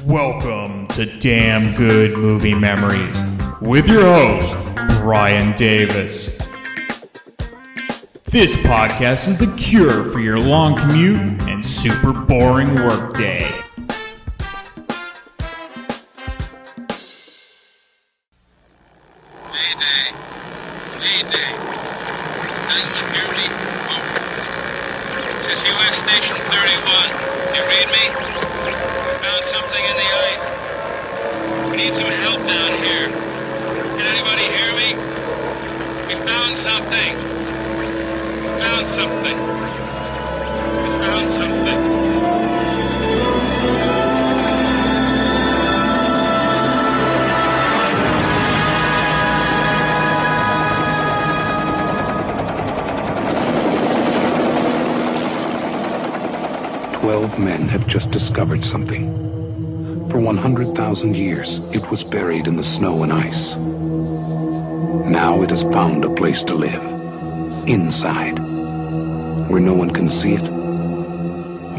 Welcome to Damn Good Movie Memories with your host, Brian Davis. This podcast is the cure for your long commute and super boring workday. Mayday. Anyone hear me? Over. This is U.S. Station 31. You read me? Found something in the ice. We need some help down here. Can anybody hear me? We found something. We found something. We found something. 12 men have just discovered something. For 100,000 years, it was buried in the snow and ice. Now it has found a place to live. Inside. Where no one can see it,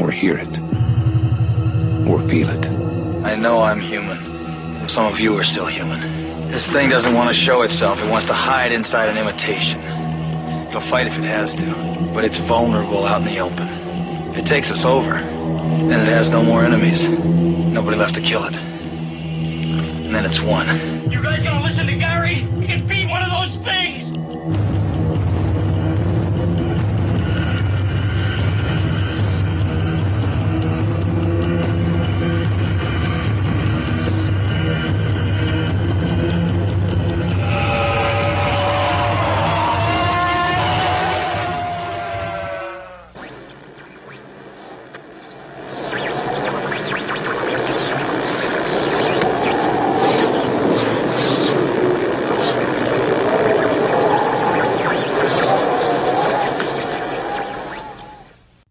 or hear it, or feel it. I know I'm human. Some of you are still human. This thing doesn't want to show itself. It wants to hide inside an imitation. It'll fight if it has to, but it's vulnerable out in the open. If it takes us over, then it has no more enemies. Nobody left to kill it. And then it's won. You guys gonna listen to Gary? He can beat one of those things!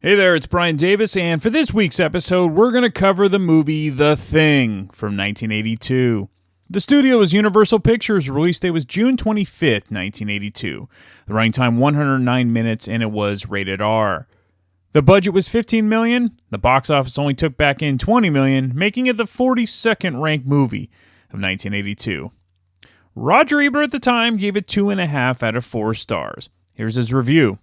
Hey there, it's Brian Davis, and for this week's episode, we're going to cover the movie The Thing from 1982. The studio was Universal Pictures. Release date was June 25th, 1982. The running time 109 minutes, and it was rated R. The budget was $15 million. The box office only took back in $20 million, making it the 42nd ranked movie of 1982. Roger Ebert at the time gave it 2.5 out of 4 stars. Here's his review.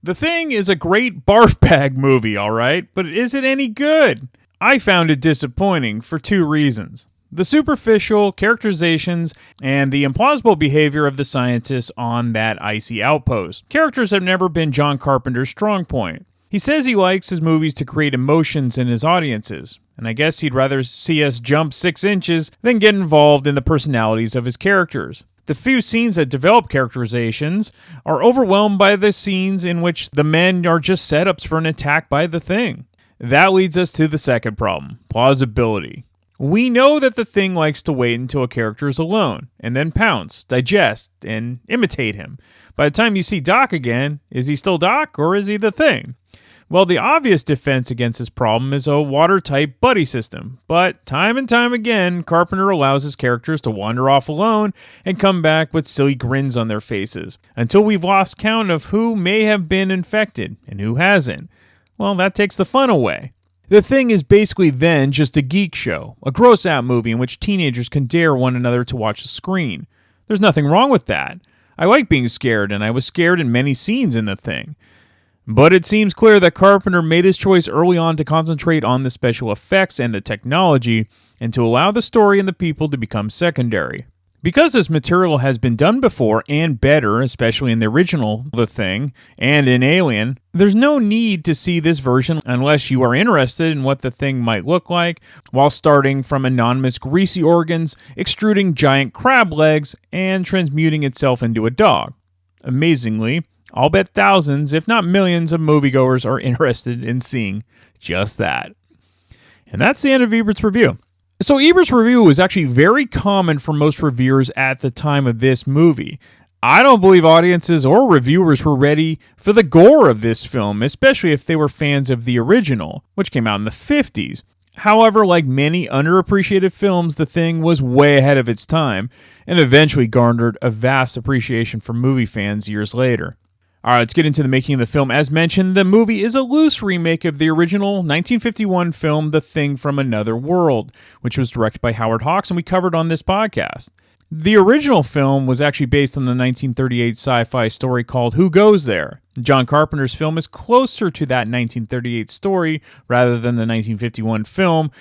The Thing is a great barf bag movie, all right, but is it any good? I found it disappointing for 2 reasons. The superficial characterizations and the implausible behavior of the scientists on that icy outpost. Characters have never been John Carpenter's strong point. He says he likes his movies to create emotions in his audiences, and I guess he'd rather see us jump 6 inches than get involved in the personalities of his characters. The few scenes that develop characterizations are overwhelmed by the scenes in which the men are just setups for an attack by the Thing. That leads us to the second problem, plausibility. We know that the Thing likes to wait until a character is alone, and then pounce, digest, and imitate him. By the time you see Doc again, is he still Doc, or is he the Thing? Well, the obvious defense against this problem is a watertight buddy system, but time and time again, Carpenter allows his characters to wander off alone and come back with silly grins on their faces, until we've lost count of who may have been infected and who hasn't. Well, that takes the fun away. The Thing is basically then just a geek show, a gross-out movie in which teenagers can dare one another to watch the screen. There's nothing wrong with that. I like being scared, and I was scared in many scenes in The Thing. But it seems clear that Carpenter made his choice early on to concentrate on the special effects and the technology, and to allow the story and the people to become secondary. Because this material has been done before and better, especially in the original The Thing and in Alien, there's no need to see this version unless you are interested in what the Thing might look like while starting from anonymous greasy organs, extruding giant crab legs, and transmuting itself into a dog. Amazingly, I'll bet thousands, if not millions, of moviegoers are interested in seeing just that. And that's the end of Ebert's review. So Ebert's review was actually very common for most reviewers at the time of this movie. I don't believe audiences or reviewers were ready for the gore of this film, especially if they were fans of the original, which came out in the 50s. However, like many underappreciated films, The Thing was way ahead of its time, and eventually garnered a vast appreciation from movie fans years later. All right, let's get into the making of the film. As mentioned, the movie is a loose remake of the original 1951 film The Thing from Another World, which was directed by Howard Hawks, and we covered on this podcast. The original film was actually based on the 1938 sci-fi story called Who Goes There? John Carpenter's film is closer to that 1938 story rather than the 1951 film,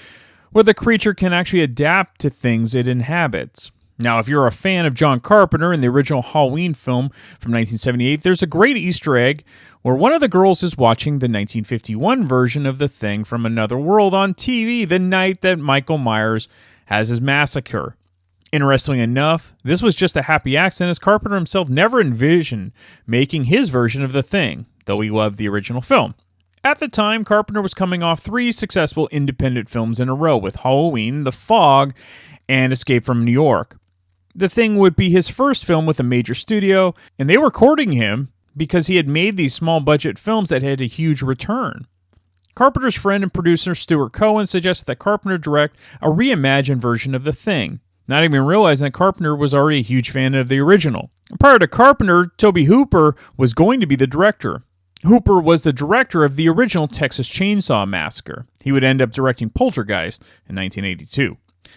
where the creature can actually adapt to things it inhabits. Now, if you're a fan of John Carpenter and the original Halloween film from 1978, there's a great Easter egg where one of the girls is watching the 1951 version of The Thing from Another World on TV the night that Michael Myers has his massacre. Interestingly enough, this was just a happy accident, as Carpenter himself never envisioned making his version of The Thing, though he loved the original film. At the time, Carpenter was coming off 3 successful independent films in a row with Halloween, The Fog, and Escape from New York. The Thing would be his first film with a major studio, and they were courting him because he had made these small-budget films that had a huge return. Carpenter's friend and producer Stuart Cohen suggested that Carpenter direct a reimagined version of The Thing, not even realizing that Carpenter was already a huge fan of the original. Prior to Carpenter, Tobe Hooper was going to be the director. Hooper was the director of the original Texas Chainsaw Massacre. He would end up directing Poltergeist in 1982.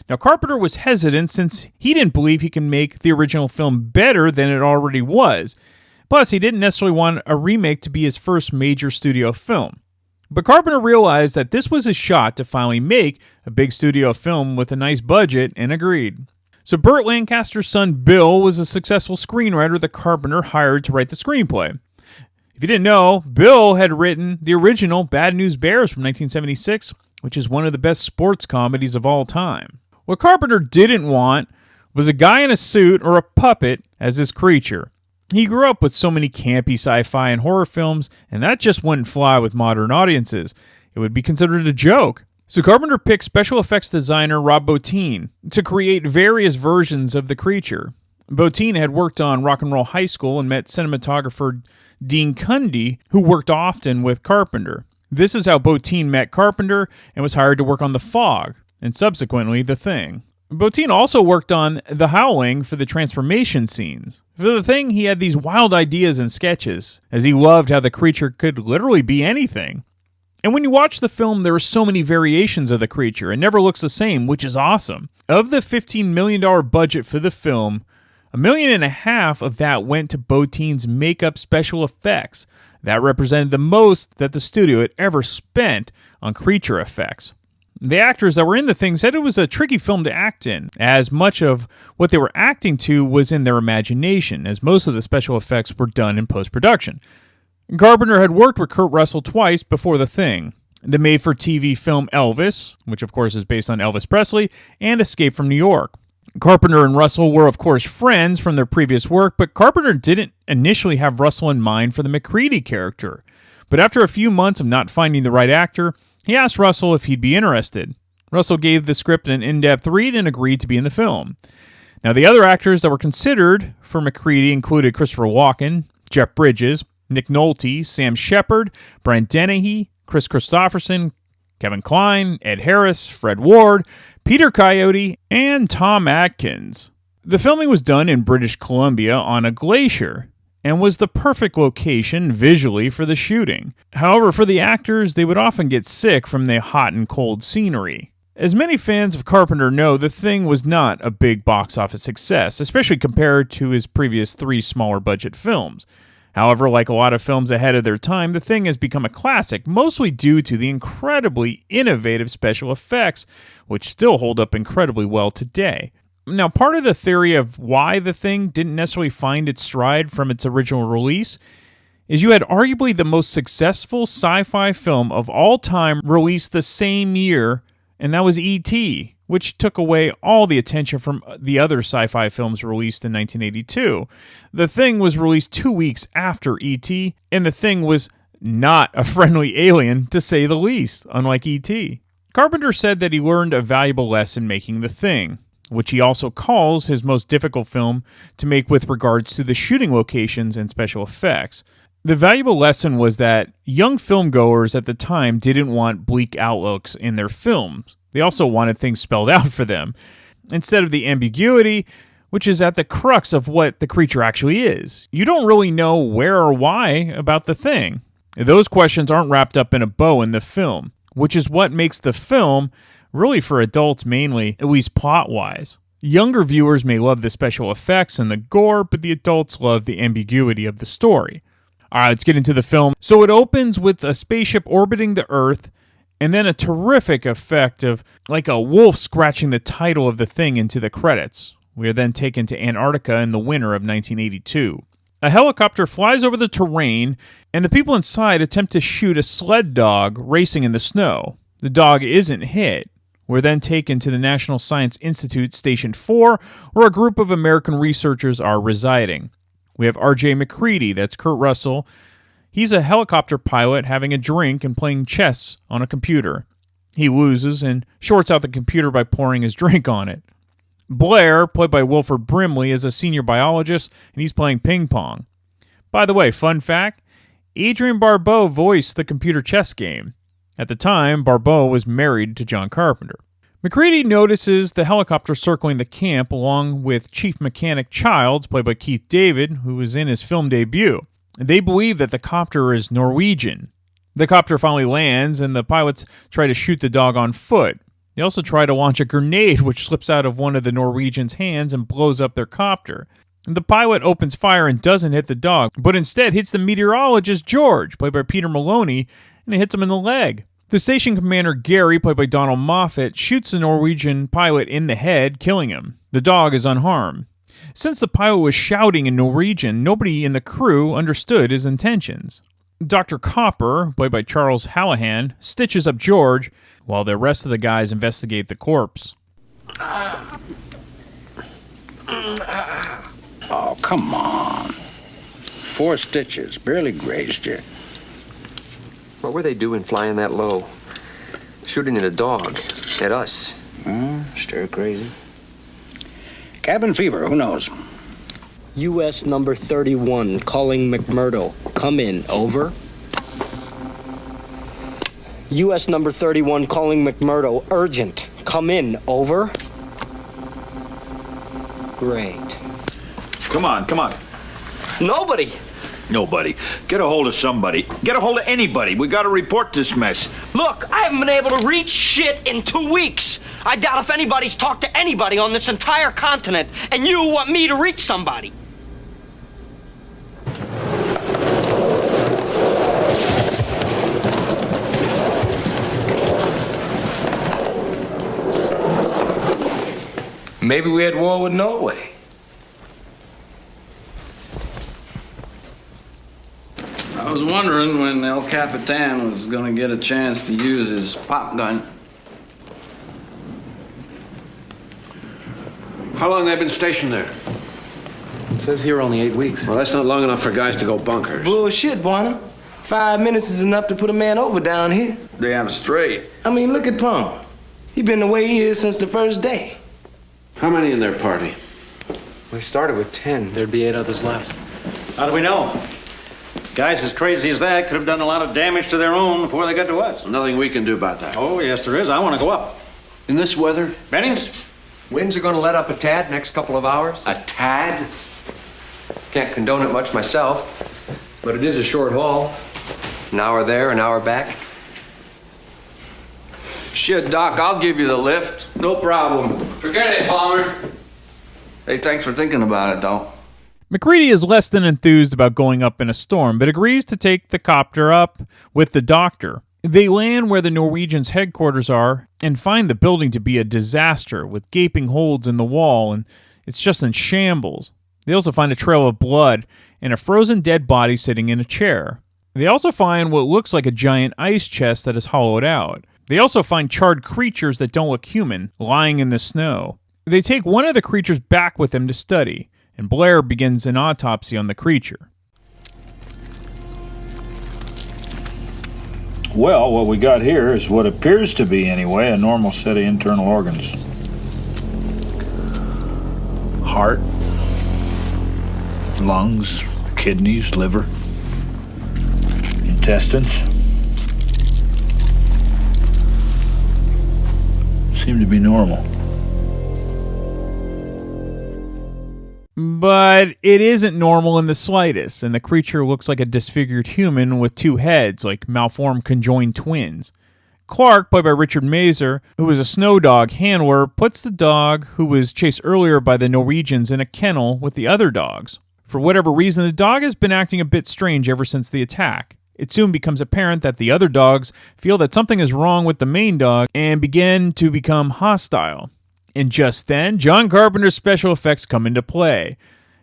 Now, Carpenter was hesitant since he didn't believe he could make the original film better than it already was. Plus, he didn't necessarily want a remake to be his first major studio film. But Carpenter realized that this was his shot to finally make a big studio film with a nice budget and agreed. So Burt Lancaster's son Bill was a successful screenwriter that Carpenter hired to write the screenplay. If you didn't know, Bill had written the original Bad News Bears from 1976, which is one of the best sports comedies of all time. What Carpenter didn't want was a guy in a suit or a puppet as his creature. He grew up with so many campy sci-fi and horror films, and that just wouldn't fly with modern audiences. It would be considered a joke. So Carpenter picked special effects designer Rob Bottin to create various versions of the creature. Bottin had worked on Rock and Roll High School and met cinematographer Dean Cundey, who worked often with Carpenter. This is how Bottin met Carpenter and was hired to work on The Fog, and subsequently The Thing. Bottin also worked on The Howling for the transformation scenes. For The Thing, he had these wild ideas and sketches, as he loved how the creature could literally be anything. And when you watch the film, there are so many variations of the creature. It never looks the same, which is awesome. Of the $15 million budget for the film, $1.5 million of that went to Bottin's makeup special effects. That represented the most that the studio had ever spent on creature effects. The actors that were in The Thing said it was a tricky film to act in, as much of what they were acting to was in their imagination, as most of the special effects were done in post-production. Carpenter had worked with Kurt Russell twice before The Thing. The made-for-TV film Elvis, which of course is based on Elvis Presley, and Escape from New York. Carpenter and Russell were of course friends from their previous work, but Carpenter didn't initially have Russell in mind for the MacReady character. But after a few months of not finding the right actor, he asked Russell if he'd be interested. Russell gave the script an in-depth read and agreed to be in the film. Now, the other actors that were considered for MacReady included Christopher Walken, Jeff Bridges, Nick Nolte, Sam Shepard, Brian Dennehy, Chris Christopherson, Kevin Kline, Ed Harris, Fred Ward, Peter Coyote, and Tom Atkins. The filming was done in British Columbia on a glacier, and was the perfect location visually for the shooting. However, for the actors, they would often get sick from the hot and cold scenery. As many fans of Carpenter know, The Thing was not a big box office success, especially compared to his previous 3 smaller budget films. However, like a lot of films ahead of their time, The Thing has become a classic, mostly due to the incredibly innovative special effects, which still hold up incredibly well today. Now, part of the theory of why The Thing didn't necessarily find its stride from its original release is you had arguably the most successful sci-fi film of all time released the same year, and that was E.T., which took away all the attention from the other sci-fi films released in 1982. The Thing was released 2 weeks after E.T., and The Thing was not a friendly alien, to say the least, unlike E.T. Carpenter said that he learned a valuable lesson making The Thing, which he also calls his most difficult film to make with regards to the shooting locations and special effects. The valuable lesson was that young filmgoers at the time didn't want bleak outlooks in their films. They also wanted things spelled out for them. Instead of the ambiguity, which is at the crux of what the creature actually is. You don't really know where or why about the thing. Those questions aren't wrapped up in a bow in the film, which is what makes the film really for adults mainly, at least plot-wise. Younger viewers may love the special effects and the gore, but the adults love the ambiguity of the story. All right, let's get into the film. So it opens with a spaceship orbiting the Earth, and then a terrific effect of like a wolf scratching the title of the thing into the credits. We are then taken to Antarctica in the winter of 1982. A helicopter flies over the terrain, and the people inside attempt to shoot a sled dog racing in the snow. The dog isn't hit. We're then taken to the National Science Institute Station 4, where a group of American researchers are residing. We have R.J. McCready, that's Kurt Russell. He's a helicopter pilot having a drink and playing chess on a computer. He loses and shorts out the computer by pouring his drink on it. Blair, played by Wilford Brimley, is a senior biologist, and he's playing ping pong. By the way, fun fact, Adrienne Barbeau voiced the computer chess game. At the time, Barbeau was married to John Carpenter. McCready notices the helicopter circling the camp along with Chief Mechanic Childs, played by Keith David, who was in his film debut. They believe that the copter is Norwegian. The copter finally lands, and the pilots try to shoot the dog on foot. They also try to launch a grenade, which slips out of one of the Norwegians' hands and blows up their copter. The pilot opens fire and doesn't hit the dog, but instead hits the meteorologist George, played by Peter Maloney, and it hits him in the leg. The station commander Gary, played by Donald Moffat, shoots the Norwegian pilot in the head, killing him. The dog is unharmed. Since the pilot was shouting in Norwegian, nobody in the crew understood his intentions. Dr. Copper, played by Charles Hallahan, stitches up George, while the rest of the guys investigate the corpse. Oh, come on. 4 stitches, barely grazed you. What were they doing flying that low? Shooting at a dog. At us. Stir crazy. Cabin fever, who knows? U.S. number 31, calling McMurdo. Come in, over. U.S. number 31, calling McMurdo. Urgent. Come in, over. Great. Come on. Nobody! Nobody. Get a hold of somebody. Get a hold of anybody. We gotta report this mess. Look, I haven't been able to reach shit in 2 weeks. I doubt if anybody's talked to anybody on this entire continent, and you want me to reach somebody. Maybe we had war with Norway. I was wondering when El Capitan was gonna get a chance to use his pop gun. How long they been stationed there? It says here only 8 weeks. Well, that's not long enough for guys to go bunkers. Bullshit, Bonham. 5 minutes is enough to put a man over down here. Damn straight. I mean, look at Palmer. He been the way he is since the first day. How many in their party? We started with 10. There'd be 8 others left. How do we know? Guys as crazy as that could have done a lot of damage to their own before they got to us. Nothing we can do about that. Oh, yes, there is. I want to go up. In this weather? Bennings? Winds are going to let up a tad next couple of hours. A tad? Can't condone it much myself, but it is a short haul. An hour there, an hour back. Shit, Doc, I'll give you the lift. No problem. Forget it, Palmer. Hey, thanks for thinking about it, though. McCready is less than enthused about going up in a storm, but agrees to take the copter up with the doctor. They land where the Norwegians' headquarters are and find the building to be a disaster with gaping holes in the wall, and it's just in shambles. They also find a trail of blood and a frozen dead body sitting in a chair. They also find what looks like a giant ice chest that is hollowed out. They also find charred creatures that don't look human, lying in the snow. They take one of the creatures back with them to study, and Blair begins an autopsy on the creature. Well, what we got here is what appears to be, anyway, a normal set of internal organs. Heart, lungs, kidneys, liver, intestines. Seem to be normal. But it isn't normal in the slightest, and the creature looks like a disfigured human with two heads, like malformed conjoined twins. Clark, played by Richard Masur, who was a snow dog handler, puts the dog, who was chased earlier by the Norwegians, in a kennel with the other dogs. For whatever reason, the dog has been acting a bit strange ever since the attack. It soon becomes apparent that the other dogs feel that something is wrong with the main dog and begin to become hostile. And just then, John Carpenter's special effects come into play,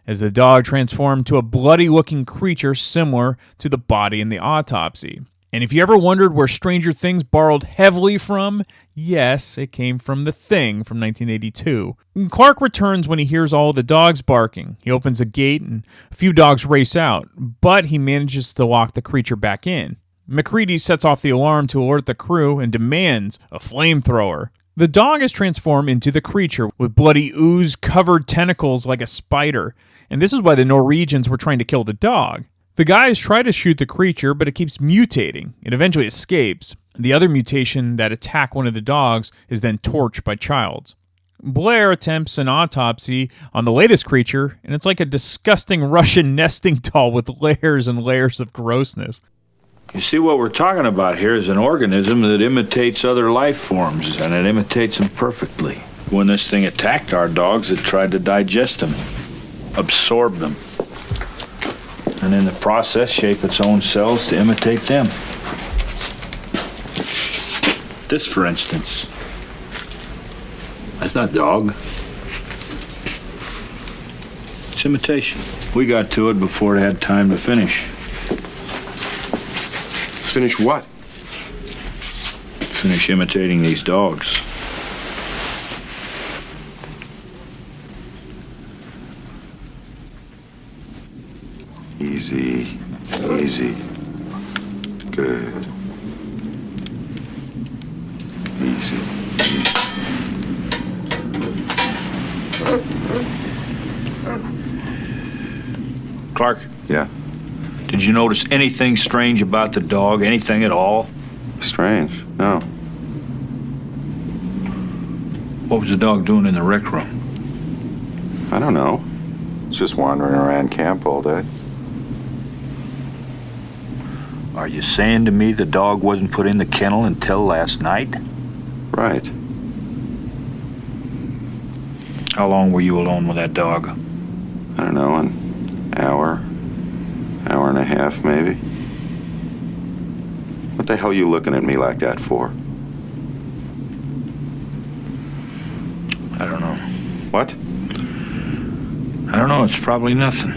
as the dog transformed to a bloody-looking creature similar to the body in the autopsy. And if you ever wondered where Stranger Things borrowed heavily from, yes, it came from The Thing from 1982. And Clark returns when he hears all the dogs barking. He opens a gate and a few dogs race out, but he manages to lock the creature back in. MacReady sets off the alarm to alert the crew and demands a flamethrower. The dog is transformed into the creature with bloody ooze-covered tentacles like a spider, and this is why the Norwegians were trying to kill the dog. The guys try to shoot the creature, but it keeps mutating. It eventually escapes. The other mutation that attack one of the dogs is then torched by Childs. Blair attempts an autopsy on the latest creature, and it's like a disgusting Russian nesting doll with layers and layers of grossness. You see, what we're talking about here is an organism that imitates other life forms, and it imitates them perfectly. When this thing attacked our dogs, it tried to digest them, absorb them, and in the process shape its own cells to imitate them. This, for instance, that's not dog. It's imitation. We got to it before it had time to finish. Finish what? Finish imitating these dogs. Easy, easy. Good. Easy. Clark? Yeah? Did you notice anything strange about the dog? Anything at all? Strange? No. What was the dog doing in the rec room? I don't know. It's just wandering around camp all day. Are you saying to me the dog wasn't put in the kennel until last night? Right. How long were you alone with that dog? I don't know, an hour and a half, maybe. What the hell are you looking at me like that for? I don't know. What? I don't know. It's probably nothing.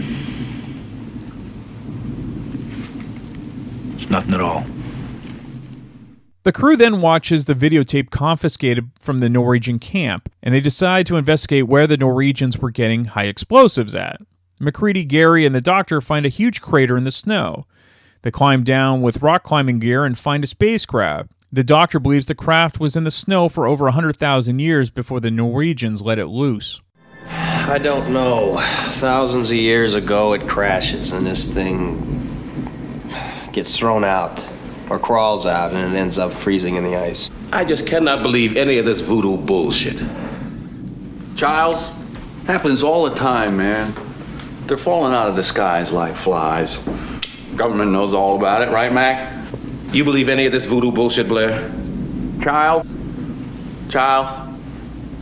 It's nothing at all. The crew then watches the videotape confiscated from the Norwegian camp, and they decide to investigate where the Norwegians were getting high explosives at. MacReady, Gary, and the doctor find a huge crater in the snow. They climb down with rock climbing gear and find a spacecraft. The doctor believes the craft was in the snow for over 100,000 years before the Norwegians let it loose. I don't know. Thousands of years ago, it crashes, and this thing gets thrown out or crawls out, and it ends up freezing in the ice. I just cannot believe any of this voodoo bullshit. Giles, happens all the time, man. They're falling out of the skies like flies. Government knows all about it, right, Mac? You believe any of this voodoo bullshit, Blair? Giles,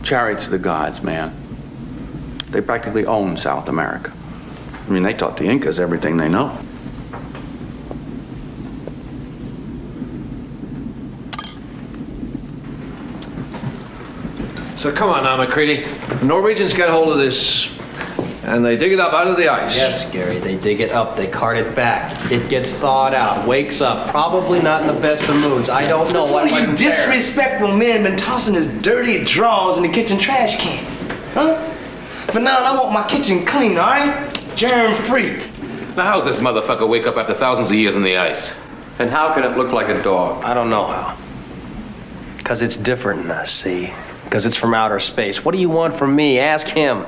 chariots of the gods, man. They practically own South America. I mean, they taught the Incas everything they know. So come on now, MacReady. The Norwegians get hold of this, and they dig it up out of the ice. Yes, Gary, they dig it up, they cart it back. It gets thawed out, wakes up, probably not in the best of moods. I don't know what One of you disrespectful men been tossing his dirty drawers in the kitchen trash can. Huh? But now I want my kitchen clean, all right? Germ-free. Now how's this motherfucker wake up after thousands of years in the ice? And how can it look like a dog? I don't know how. Because it's different than us, see? Because it's from outer space. What do you want from me? Ask him.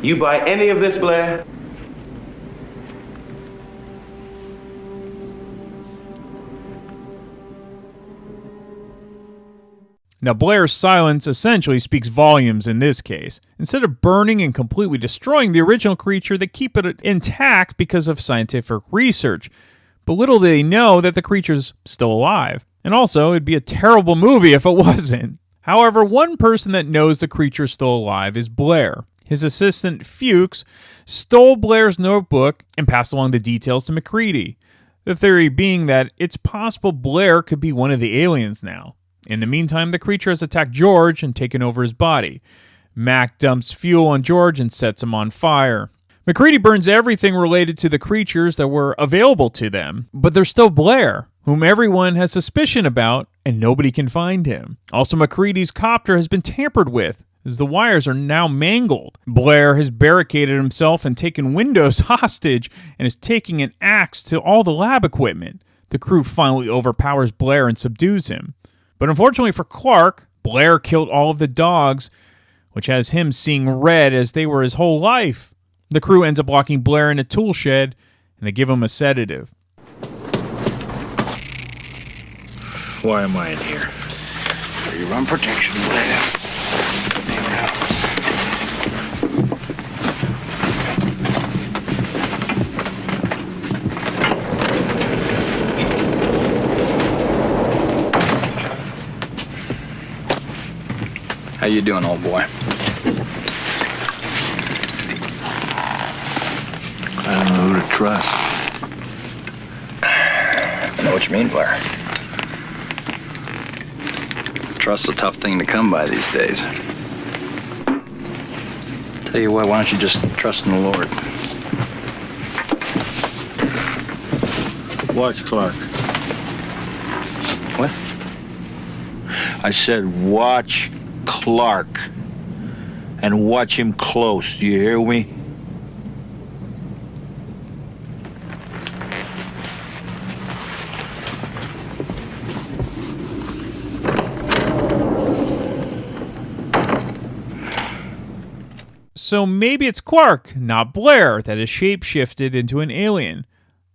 You buy any of this, Blair? Now, Blair's silence essentially speaks volumes in this case. Instead of burning and completely destroying the original creature, they keep it intact because of scientific research. But little do they know that the creature's still alive. And also, it'd be a terrible movie if it wasn't. However, one person that knows the creature's still alive is Blair. His assistant, Fuchs, stole Blair's notebook and passed along the details to MacReady. The theory being that it's possible Blair could be one of the aliens now. In the meantime, the creature has attacked George and taken over his body. Mac dumps fuel on George and sets him on fire. MacReady burns everything related to the creatures that were available to them, but there's still Blair, whom everyone has suspicion about, and nobody can find him. Also, MacReady's copter has been tampered with, as the wires are now mangled. Blair has barricaded himself and taken Windows hostage, and is taking an axe to all the lab equipment. The crew finally overpowers Blair and subdues him. But unfortunately for Clark, Blair killed all of the dogs, which has him seeing red as they were his whole life. The crew ends up locking Blair in a tool shed, and they give him a sedative. Why am I in here? For your own protection, Blair. How you doing, old boy? I don't know who to trust. I know what you mean, Blair. Trust's a tough thing to come by these days. Tell you what, why don't you just trust in the Lord? Watch Clark. What? I said watch Clark. And watch him close. Do you hear me? So maybe it's Clark, not Blair, that is shapeshifted into an alien.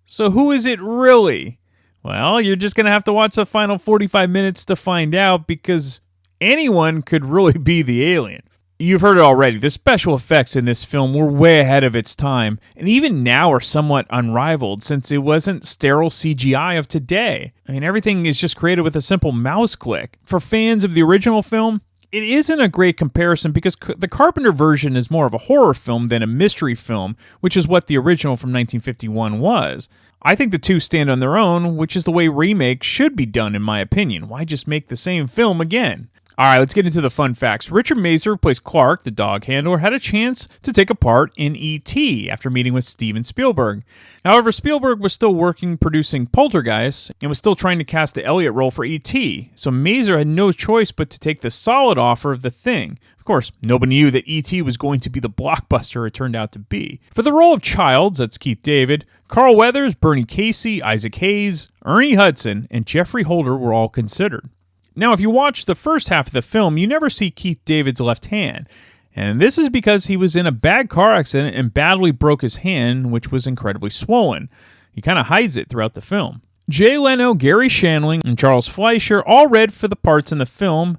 So who is it really? Well, you're just going to have to watch the final 45 minutes to find out, because anyone could really be the alien. You've heard it already. The special effects in this film were way ahead of its time, and even now are somewhat unrivaled since it wasn't sterile CGI of today. I mean, everything is just created with a simple mouse click. For fans of the original film, it isn't a great comparison because the Carpenter version is more of a horror film than a mystery film, which is what the original from 1951 was. I think the two stand on their own, which is the way remakes should be done in my opinion. Why just make the same film again? Alright, let's get into the fun facts. Richard Masur, who plays Clark, the dog handler, had a chance to take a part in E.T. after meeting with Steven Spielberg. However, Spielberg was still producing Poltergeist, and was still trying to cast the Elliot role for E.T., so Masur had no choice but to take the solid offer of The Thing. Of course, nobody knew that E.T. was going to be the blockbuster it turned out to be. For the role of Childs, that's Keith David, Carl Weathers, Bernie Casey, Isaac Hayes, Ernie Hudson, and Jeffrey Holder were all considered. Now, if you watch the first half of the film, you never see Keith David's left hand. And this is because he was in a bad car accident and badly broke his hand, which was incredibly swollen. He kind of hides it throughout the film. Jay Leno, Gary Shandling, and Charles Fleischer all read for the parts in the film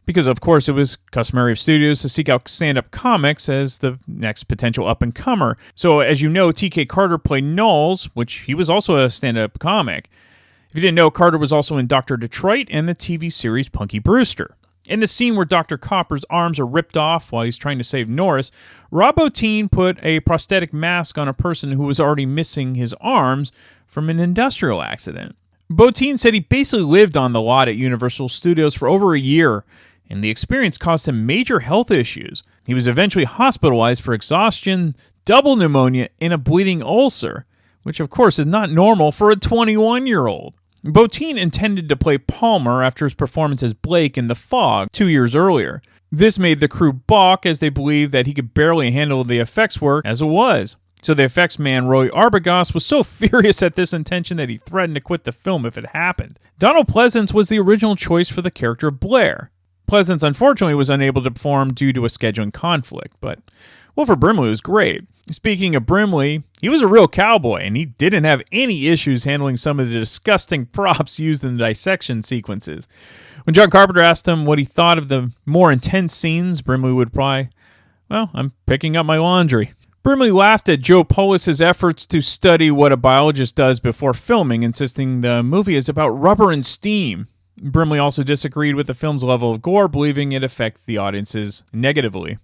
because, of course, it was customary of studios to seek out stand-up comics as the next potential up-and-comer. So, as you know, T.K. Carter played Knowles, which he was also a stand-up comic. If you didn't know, Carter was also in Dr. Detroit and the TV series Punky Brewster. In the scene where Dr. Copper's arms are ripped off while he's trying to save Norris, Rob Bottin put a prosthetic mask on a person who was already missing his arms from an industrial accident. Bottin said he basically lived on the lot at Universal Studios for over a year, and the experience caused him major health issues. He was eventually hospitalized for exhaustion, double pneumonia, and a bleeding ulcer, which of course is not normal for a 21-year-old. Bottin intended to play Palmer after his performance as Blake in The Fog 2 years earlier. This made the crew balk as they believed that he could barely handle the effects work as it was. So the effects man Roy Arbogast was so furious at this intention that he threatened to quit the film if it happened. Donald Pleasance was the original choice for the character of Blair. Pleasance unfortunately was unable to perform due to a scheduling conflict, but Wilford Brimley was great. Speaking of Brimley, He was a real cowboy, and he didn't have any issues handling some of the disgusting props used in the dissection sequences. When John Carpenter asked him what he thought of the more intense scenes, Brimley would reply, "Well, I'm picking up my laundry." Brimley laughed at Joe Polis's efforts to study what a biologist does before filming, insisting the movie is about rubber and steam. Brimley also disagreed with the film's level of gore, believing it affected the audiences negatively.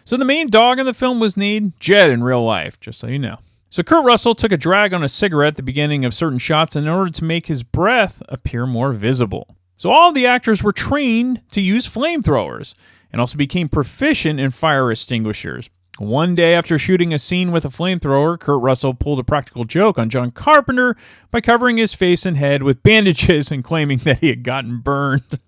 So the main dog in the film was named Jed in real life, just so you know. So Kurt Russell took a drag on a cigarette at the beginning of certain shots in order to make his breath appear more visible. So all of the actors were trained to use flamethrowers and also became proficient in fire extinguishers. One day after shooting a scene with a flamethrower, Kurt Russell pulled a practical joke on John Carpenter by covering his face and head with bandages and claiming that he had gotten burned.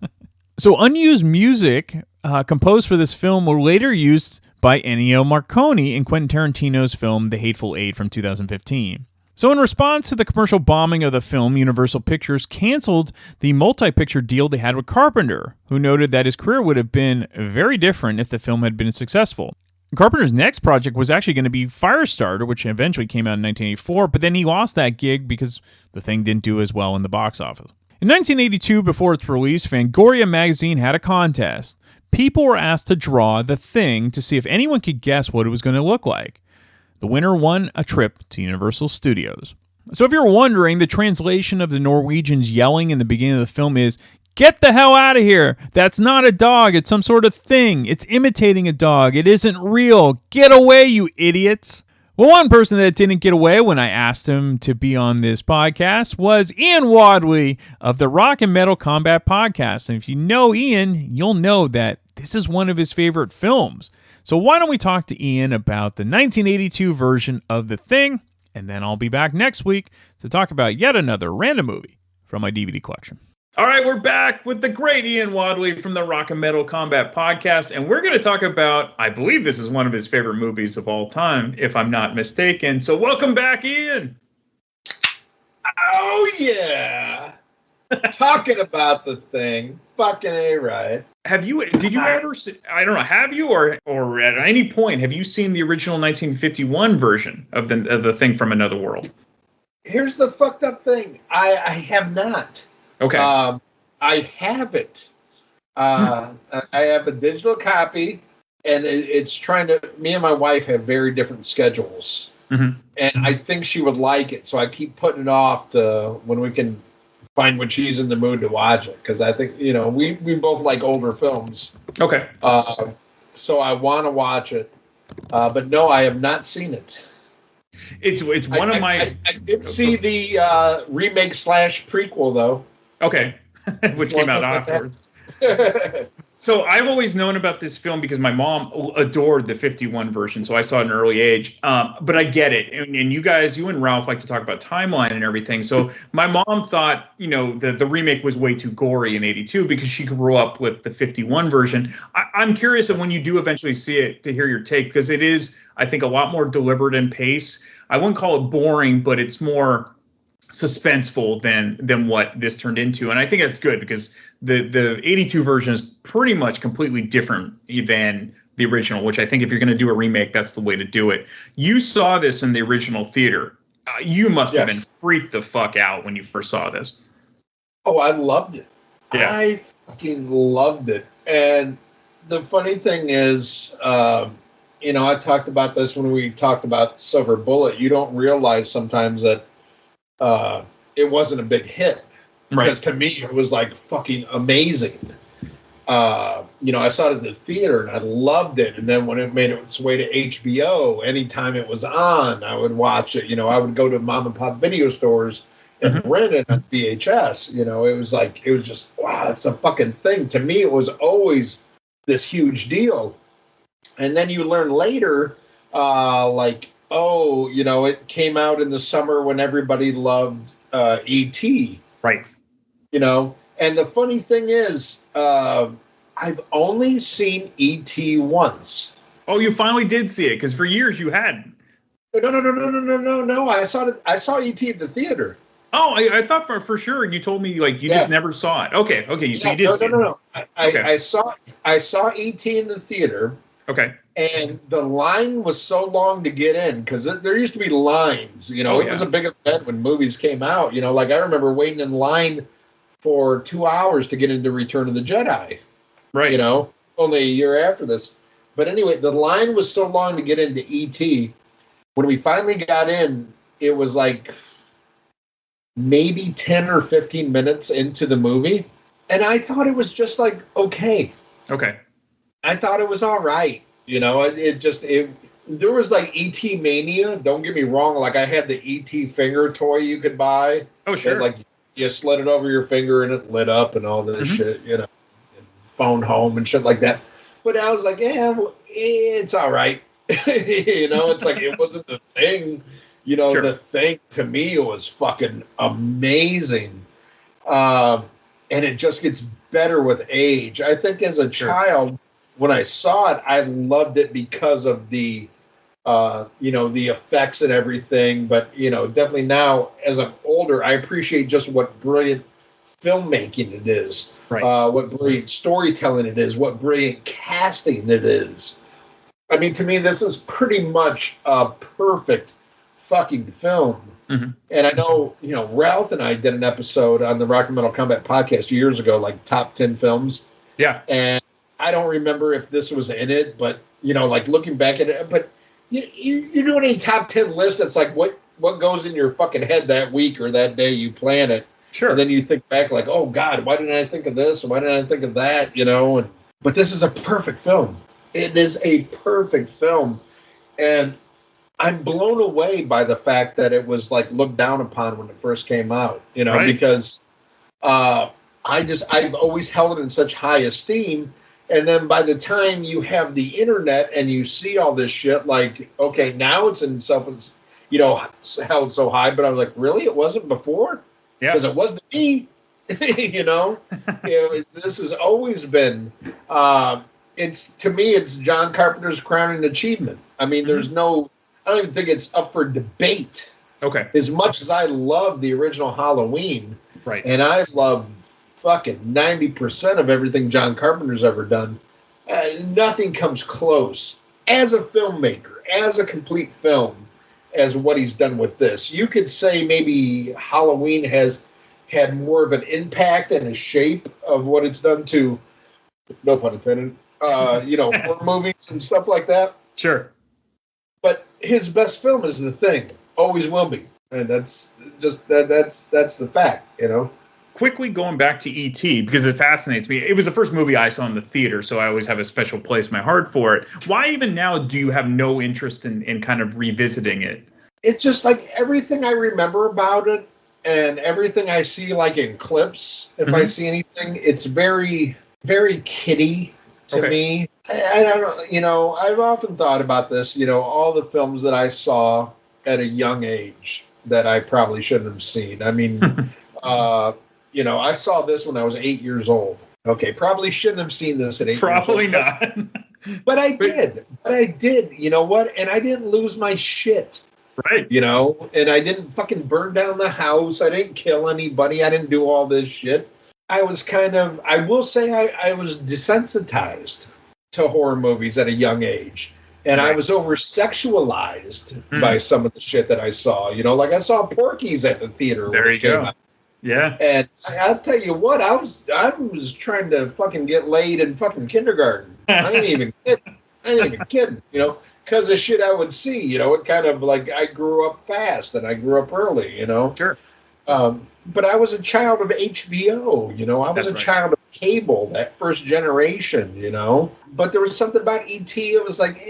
So unused music composed for this film were later used by Ennio Morricone in Quentin Tarantino's film The Hateful Eight from 2015. So in response to the commercial bombing of the film, Universal Pictures canceled the multi-picture deal they had with Carpenter, who noted that his career would have been very different if the film had been successful. Carpenter's next project was actually going to be Firestarter, which eventually came out in 1984, but then he lost that gig because the thing didn't do as well in the box office. In 1982, before its release, Fangoria magazine had a contest. People were asked to draw the thing to see if anyone could guess what it was going to look like. The winner won a trip to Universal Studios. So if you're wondering, the translation of the Norwegians yelling in the beginning of the film is, "Get the hell out of here! That's not a dog, it's some sort of thing. It's imitating a dog. It isn't real. Get away, you idiots!" Well, one person that didn't get away when I asked him to be on this podcast was Ian Wadley of the Rock and Metal Combat Podcast. And if you know Ian, you'll know that this is one of his favorite films. So why don't we talk to Ian about the 1982 version of The Thing, and then I'll be back next week to talk about yet another random movie from my DVD collection. All right, we're back with the great Ian Wadley from the Rock and Metal Combat Podcast, and we're going to talk about, I believe this is one of his favorite movies of all time, if I'm not mistaken. So welcome back, Ian. Oh, yeah. Talking about The Thing. Fucking A, right. Did you ever see, I don't know, have you or at any point, have you seen the original 1951 version of the Thing from Another World? Here's the fucked up thing. I have not. Okay. I have it. I have a digital copy, and it's trying to. Me and my wife have very different schedules, and I think she would like it. So I keep putting it off to when we can find when she's in the mood to watch it, because I think we both like older films. Okay. So I want to watch it, but no, I have not seen it. It's one of my. I did see the remake / prequel though. Okay, which came out afterwards. So I've always known about this film because my mom adored the 51 version, so I saw it at an early age. But I get it, and you and Ralph like to talk about timeline and everything. So my mom thought, the remake was way too gory in 82 because she grew up with the 51 version. I'm curious of when you do eventually see it to hear your take, because it is, I think, a lot more deliberate in pace. I wouldn't call it boring, but it's more suspenseful than what this turned into, and I think that's good because the 82 version is pretty much completely different than the original, which I think if you're going to do a remake, that's the way to do it. You saw this in the original theater. You must have been freaked the fuck out when you first saw this. Oh, I loved it. Yeah. I fucking loved it. And the funny thing is, I talked about this when we talked about Silver Bullet. You don't realize sometimes that it wasn't a big hit, because to me it was like fucking amazing. I saw it in the theater and I loved it, and then when it made its way to HBO, anytime it was on, I would watch it. I would go to mom and pop video stores and rent it on VHS. It was just, wow, it's a fucking thing. To me, it was always this huge deal. And then you learn later, it came out in the summer when everybody loved E.T. Right. And the funny thing is, I've only seen E.T. once. Oh, you finally did see it, because for years you hadn't. No. I saw E.T. at the theater. Oh, I thought for sure you told me you just never saw it. Okay. So you did see it. No. I saw E.T. in the theater. Okay. And the line was so long to get in because there used to be lines. It was a big event when movies came out. Like I remember waiting in line for 2 hours to get into Return of the Jedi. Right. Only a year after this. But anyway, the line was so long to get into E.T. When we finally got in, it was like maybe 10 or 15 minutes into the movie. And I thought it was just like, okay. Okay. I thought it was all right. There was like E.T. mania. Don't get me wrong. Like I had the E.T. finger toy you could buy. Oh, sure. And, like you slid it over your finger and it lit up and all this shit, and phone home and shit like that. But I was like, it's all right. It's like it wasn't the thing. Sure. The thing to me was fucking amazing. And it just gets better with age. I think as a child, when I saw it, I loved it because of the effects and everything. But, definitely now as I'm older, I appreciate just what brilliant filmmaking it is, right. What brilliant storytelling it is, what brilliant casting it is. I mean, to me, this is pretty much a perfect fucking film. Mm-hmm. And I know, Ralph and I did an episode on the Rock and Metal Combat podcast years ago, like top 10 films. Yeah. And I don't remember if this was in it, but, like looking back at it, but you're doing a top 10 list. It's like what goes in your fucking head that week or that day you plan it. Sure. And then you think back like, oh, God, why didn't I think of this? Why didn't I think of that? But this is a perfect film. It is a perfect film. And I'm blown away by the fact that it was like looked down upon when it first came out, right. Because I've always held it in such high esteem. And then by the time you have the internet and you see all this shit, like, okay, now it's in held so high. But I was like, really? It wasn't before? Yeah. Because it was to me, this has always been, to me, it's John Carpenter's crowning achievement. I mean, there's no, I don't even think it's up for debate. Okay. As much as I love the original Halloween, right, and I love fucking 90% of everything John Carpenter's ever done, nothing comes close as a filmmaker, as a complete film, as what he's done with this. You could say maybe Halloween has had more of an impact and a shape of what it's done to, no pun intended, horror movies and stuff like that. Sure. But his best film is The Thing. Always will be. And that's just that's the fact, Quickly going back to E.T., because it fascinates me. It was the first movie I saw in the theater, so I always have a special place in my heart for it. Why even now do you have no interest in kind of revisiting it? It's just like everything I remember about it and everything I see like in clips, if I see anything, it's very, very kiddie to me. I don't know, I've often thought about this, all the films that I saw at a young age that I probably shouldn't have seen. I mean, I saw this when I was 8 years old. Okay, probably shouldn't have seen this at 8 years old. Probably not. But I did. You know what? And I didn't lose my shit. Right. And I didn't fucking burn down the house. I didn't kill anybody. I didn't do all this shit. I was I will say I was desensitized to horror movies at a young age. And I was over-sexualized by some of the shit that I saw. Like I saw Porky's at the theater. There you go. Yeah. And I'll tell you what, I was trying to fucking get laid in fucking kindergarten. I ain't even kidding. Because of shit I would see. It kind of like I grew up fast and I grew up early, Sure. But I was a child of HBO, I was a child of cable, that first generation, But there was something about E.T. It was like,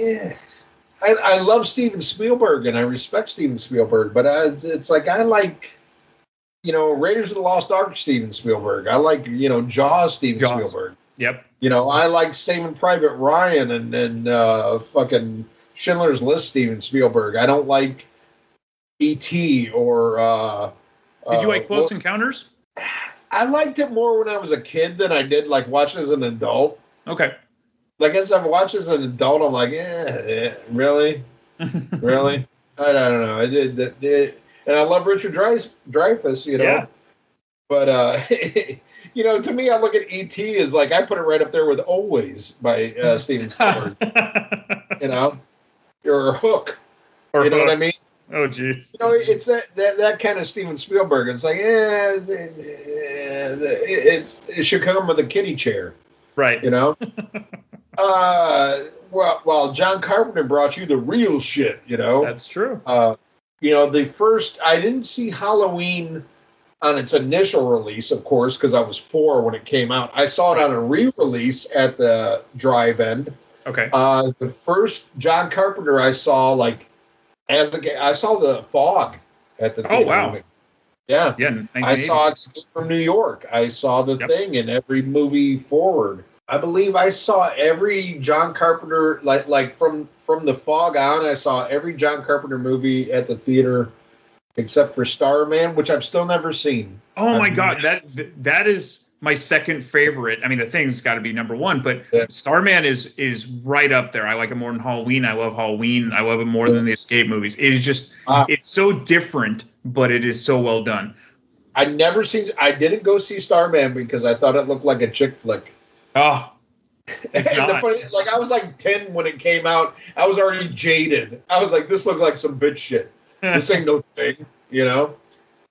I love Steven Spielberg and I respect Steven Spielberg, but it's like I like, Raiders of the Lost Ark Steven Spielberg. I like, Jaws Steven Spielberg. Yep. I like Saving Private Ryan and fucking Schindler's List Steven Spielberg. I don't like E.T. or... Did you like Close Encounters? I liked it more when I was a kid than I did like watching as an adult. Okay. Like as I've watched as an adult, I'm like, really? Really? I don't know. I did. And I love Richard Dreyfuss, Yeah. But, to me, I look at E.T. as like, I put it right up there with Always by Steven Spielberg. you know, or Hook. Or you know Hook. what I mean? Oh, jeez. You know, it's that kind of Steven Spielberg. It's like, it should come with a kiddie chair. Right. You know? Well, John Carpenter brought you the real shit, you know? That's true. You know, I didn't see Halloween on its initial release, of course, because I was 4 when it came out. I saw it on a re-release at the drive-in. Okay. The first John Carpenter I saw, like, I saw The Fog at the theater. Oh, wow. Yeah. Yeah. I saw Escape from New York. I saw The Thing in every movie forward. I believe I saw every John Carpenter, like from The Fog on, I saw every John Carpenter movie at the theater except for Starman, which I've still never seen. Oh my God, that is my second favorite. I mean, The Thing's got to be number 1, but Starman is right up there. I like it more than Halloween. I love Halloween. I love it more than the Escape movies. It is just, it's so different, but it is so well done. I didn't go see Starman because I thought it looked like a chick flick. Oh, and the funny, like, I was like 10 when it came out. I was already jaded. I was like, this looked like some bitch shit. This ain't no thing, you know?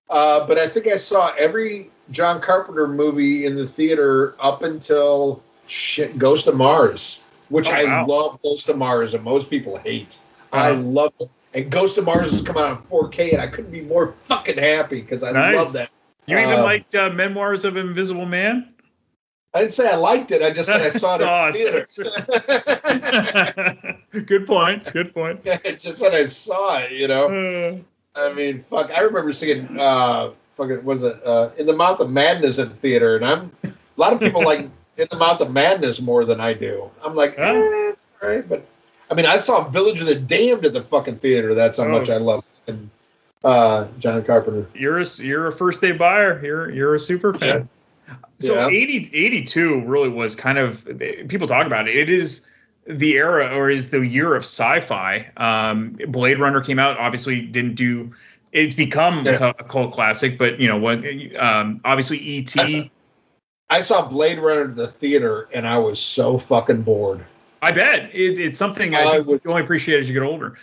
But I think I saw every John Carpenter movie in the theater up until Ghost of Mars, which I love. Ghost of Mars, and most people hate. I love it. And Ghost of Mars is coming out in 4K, and I couldn't be more fucking happy because I love that. You even liked Memoirs of Invisible Man? I didn't say I liked it. I just said I saw it in the theater. Good point. Good point. I just said I saw it, you know. I mean, fuck. I remember seeing In the Mouth of Madness at the theater, and a lot of people like In the Mouth of Madness more than I do. I'm like, it's all right, but I mean, I saw Village of the Damned at the fucking theater. That's how much I love John Carpenter. You're a first day buyer. You're a super fan. Yeah. So 82 really was kind of, people talk about it. It is the era, or is the year of sci-fi. Blade Runner came out, obviously didn't do, it's become a cult classic, but you know what, obviously E.T. I saw Blade Runner at the theater and I was so fucking bored. I bet it's something I think you only appreciate as you get older.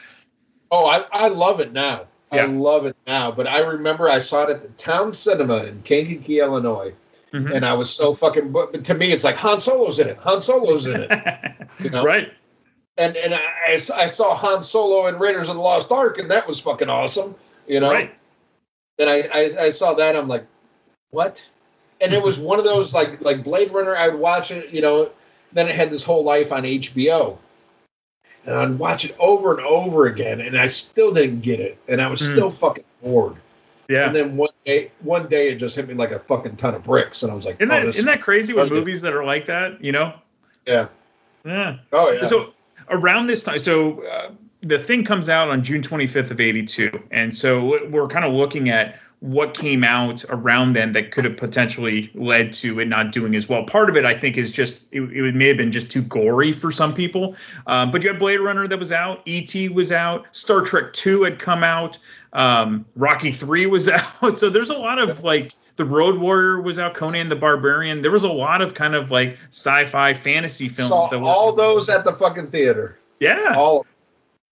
Oh, I love it now. Yeah. I love it now. But I remember I saw it at the Town Cinema in Kankakee, Illinois. Mm-hmm. And I was so fucking. But to me, it's like Han Solo's in it. Han Solo's in it. You know? Right. And I saw Han Solo in Raiders of the Lost Ark, and that was fucking awesome. You know. Right. And I saw that. I'm like, what? And it was one of those like Blade Runner. I would watch it. You know. Then it had this whole life on HBO. And I'd watch it over and over again, and I still didn't get it, and I was still fucking bored. Yeah. And then one day it just hit me like a fucking ton of bricks, and I was like, isn't that crazy with movies that are like that? You know? Yeah. Yeah. Oh yeah. So around this time, The Thing comes out on June 25th of 82, and so we're kind of looking at what came out around then that could have potentially led to it not doing as well. Part of it, I think, is just it may have been just too gory for some people. But you had Blade Runner that was out, E.T. was out, Star Trek 2 had come out, Rocky 3 was out. So there's a lot of like The Road Warrior was out, Conan the Barbarian. There was a lot of kind of like sci-fi fantasy films. All those at the fucking theater. Yeah. All of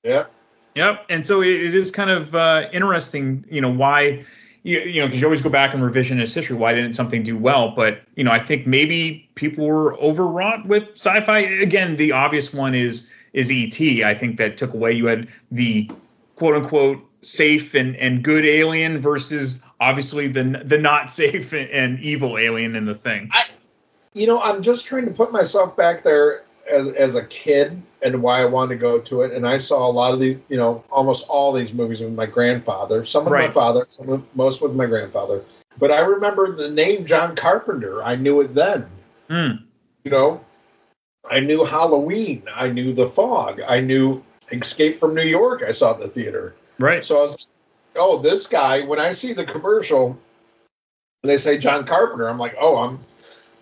them. Yeah. Yep. And so it is kind of interesting, you know, why. You know, because you always go back and revisionist history. Why didn't something do well? But, you know, I think maybe people were overwrought with sci-fi. Again, the obvious one is E.T. I think that took away. You had the quote unquote safe and good alien versus obviously the not safe and evil alien in The Thing. I'm just trying to put myself back there as a kid and why I wanted to go to it. And I saw a lot of these, you know, almost all these movies with my grandfather, some with my father, most with my grandfather. But I remember the name John Carpenter. I knew it then. You know, I knew Halloween. I knew The Fog. I knew Escape from New York. I saw at the theater. Right. So I was like, oh, this guy, when I see the commercial and they say John Carpenter, I'm like, oh,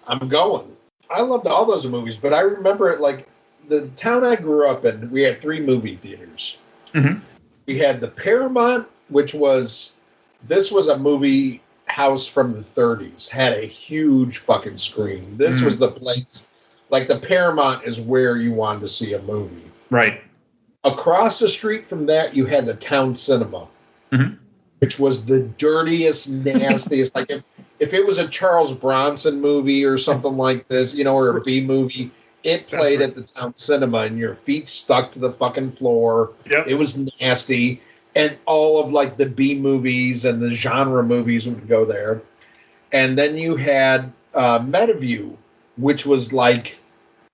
I'm going. I loved all those movies, but I remember it like the town I grew up in, we had 3 movie theaters. Mm-hmm. We had the Paramount, this was a movie house from the 30s, had a huge fucking screen. This was the place, like the Paramount is where you wanted to see a movie. Right. Across the street from that, you had the town cinema, which was the dirtiest, nastiest. Like if it was a Charles Bronson movie or something like this, or a B movie, it played at the town cinema, and your feet stuck to the fucking floor. Yep. It was nasty, and all of like the B movies and the genre movies would go there. And then you had Metaview, which was like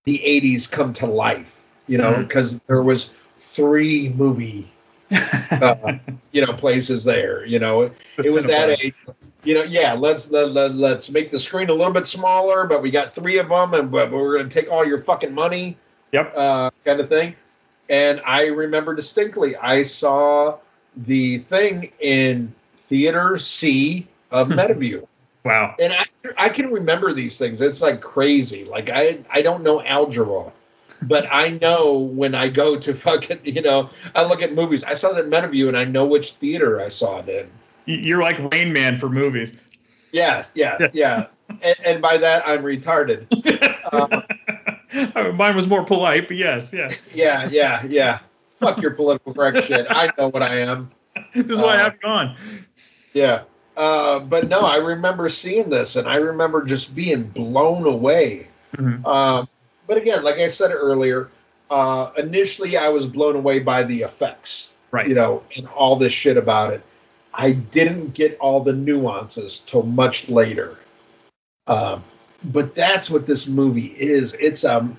the 80s come to life, because there was 3 movie, places there. It was that age. Let's make the screen a little bit smaller, but we got 3 of them, but we're going to take all your fucking money. Yep. Kind of thing. And I remember distinctly, I saw the thing in Theater C of Metaview. Wow. And I can remember these things. It's like crazy. Like I don't know algebra, but I know when I go to fucking, I look at movies. I saw that in Metaview, and I know which theater I saw it in. You're like Rain Man for movies. Yeah. And by that, I'm retarded. Mine was more polite, but yes. Yeah. Fuck your political correct shit. I know what I am. This is why I have you on. Yeah. But no, I remember seeing this, and I remember just being blown away. But again, like I said earlier, initially I was blown away by the effects, right? And all this shit about it. I didn't get all the nuances till much later. But that's what this movie is. It's a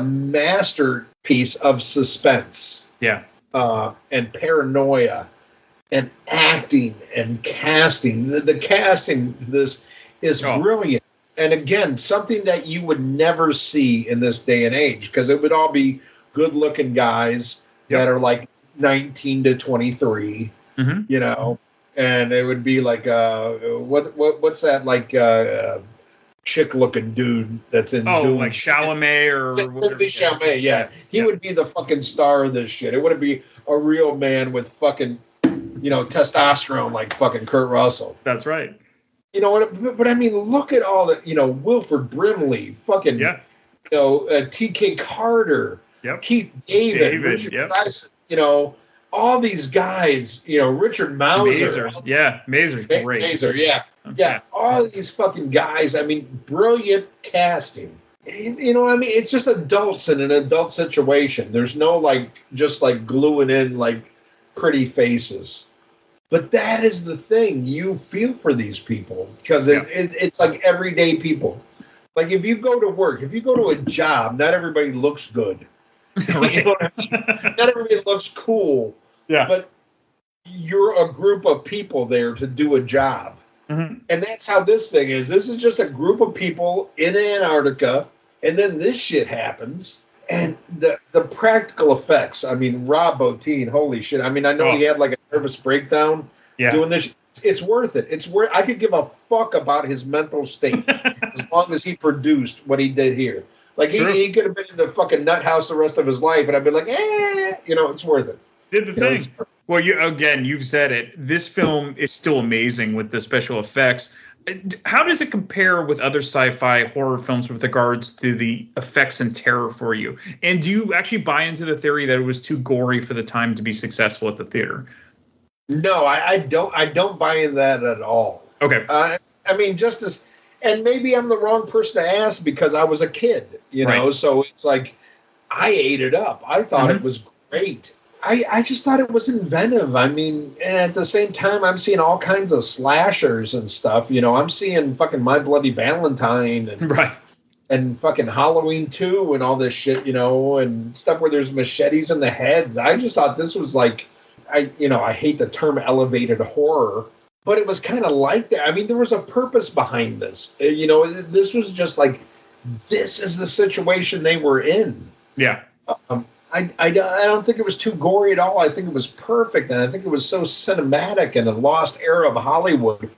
masterpiece of suspense. Yeah. And paranoia. And acting and casting. The casting this is brilliant. And again, something that you would never see in this day and age, because it would all be good-looking guys that are like 19 to 23, and it would be like what's that like chick-looking dude that's in Doom? Like Chalamet or Chalamet, yeah. He would be the fucking star of this shit. It wouldn't be a real man with fucking testosterone like fucking Kurt Russell. That's right. But I mean, look at all the, Wilford Brimley, fucking, T.K. Carter, Keith David, Richard Dyson, all these guys, Richard Masur. Masur's great. Masur, yeah, all these fucking guys. I mean, brilliant casting. It's just adults in an adult situation. There's no just gluing in pretty faces. But that is the thing. You feel for these people because it's like everyday people. Like if you go to work, if you go to a job, not everybody looks good. Right. You know what I mean? Not everybody looks cool. Yeah. But you're a group of people there to do a job. And that's how this thing is. This is just a group of people in Antarctica, and then this shit happens. And the practical effects, I mean, Rob Bottin, holy shit. I mean, I know he had a nervous breakdown doing this. It's worth it. I could give a fuck about his mental state as long as he produced what he did here. He could have been in the fucking nut house the rest of his life, and I'd be like, it's worth it. Did the thing. Well, you've said it. This film is still amazing with the special effects. How does it compare with other sci-fi horror films with regards to the effects and terror for you? And do you actually buy into the theory that it was too gory for the time to be successful at the theater? No, I don't buy in that at all. Okay. I mean, just as, and maybe I'm the wrong person to ask because I was a kid, right. So it's like I ate it up. I thought it was great. I just thought it was inventive. I mean, and at the same time, I'm seeing all kinds of slashers and stuff. I'm seeing fucking My Bloody Valentine and right. And fucking Halloween 2 and all this shit, and stuff where there's machetes in the heads. I just thought this was I hate the term elevated horror, but it was kind of like that. I mean, there was a purpose behind this. This was just this is the situation they were in. Yeah. I don't think it was too gory at all. I think it was perfect, and I think it was so cinematic in a lost era of Hollywood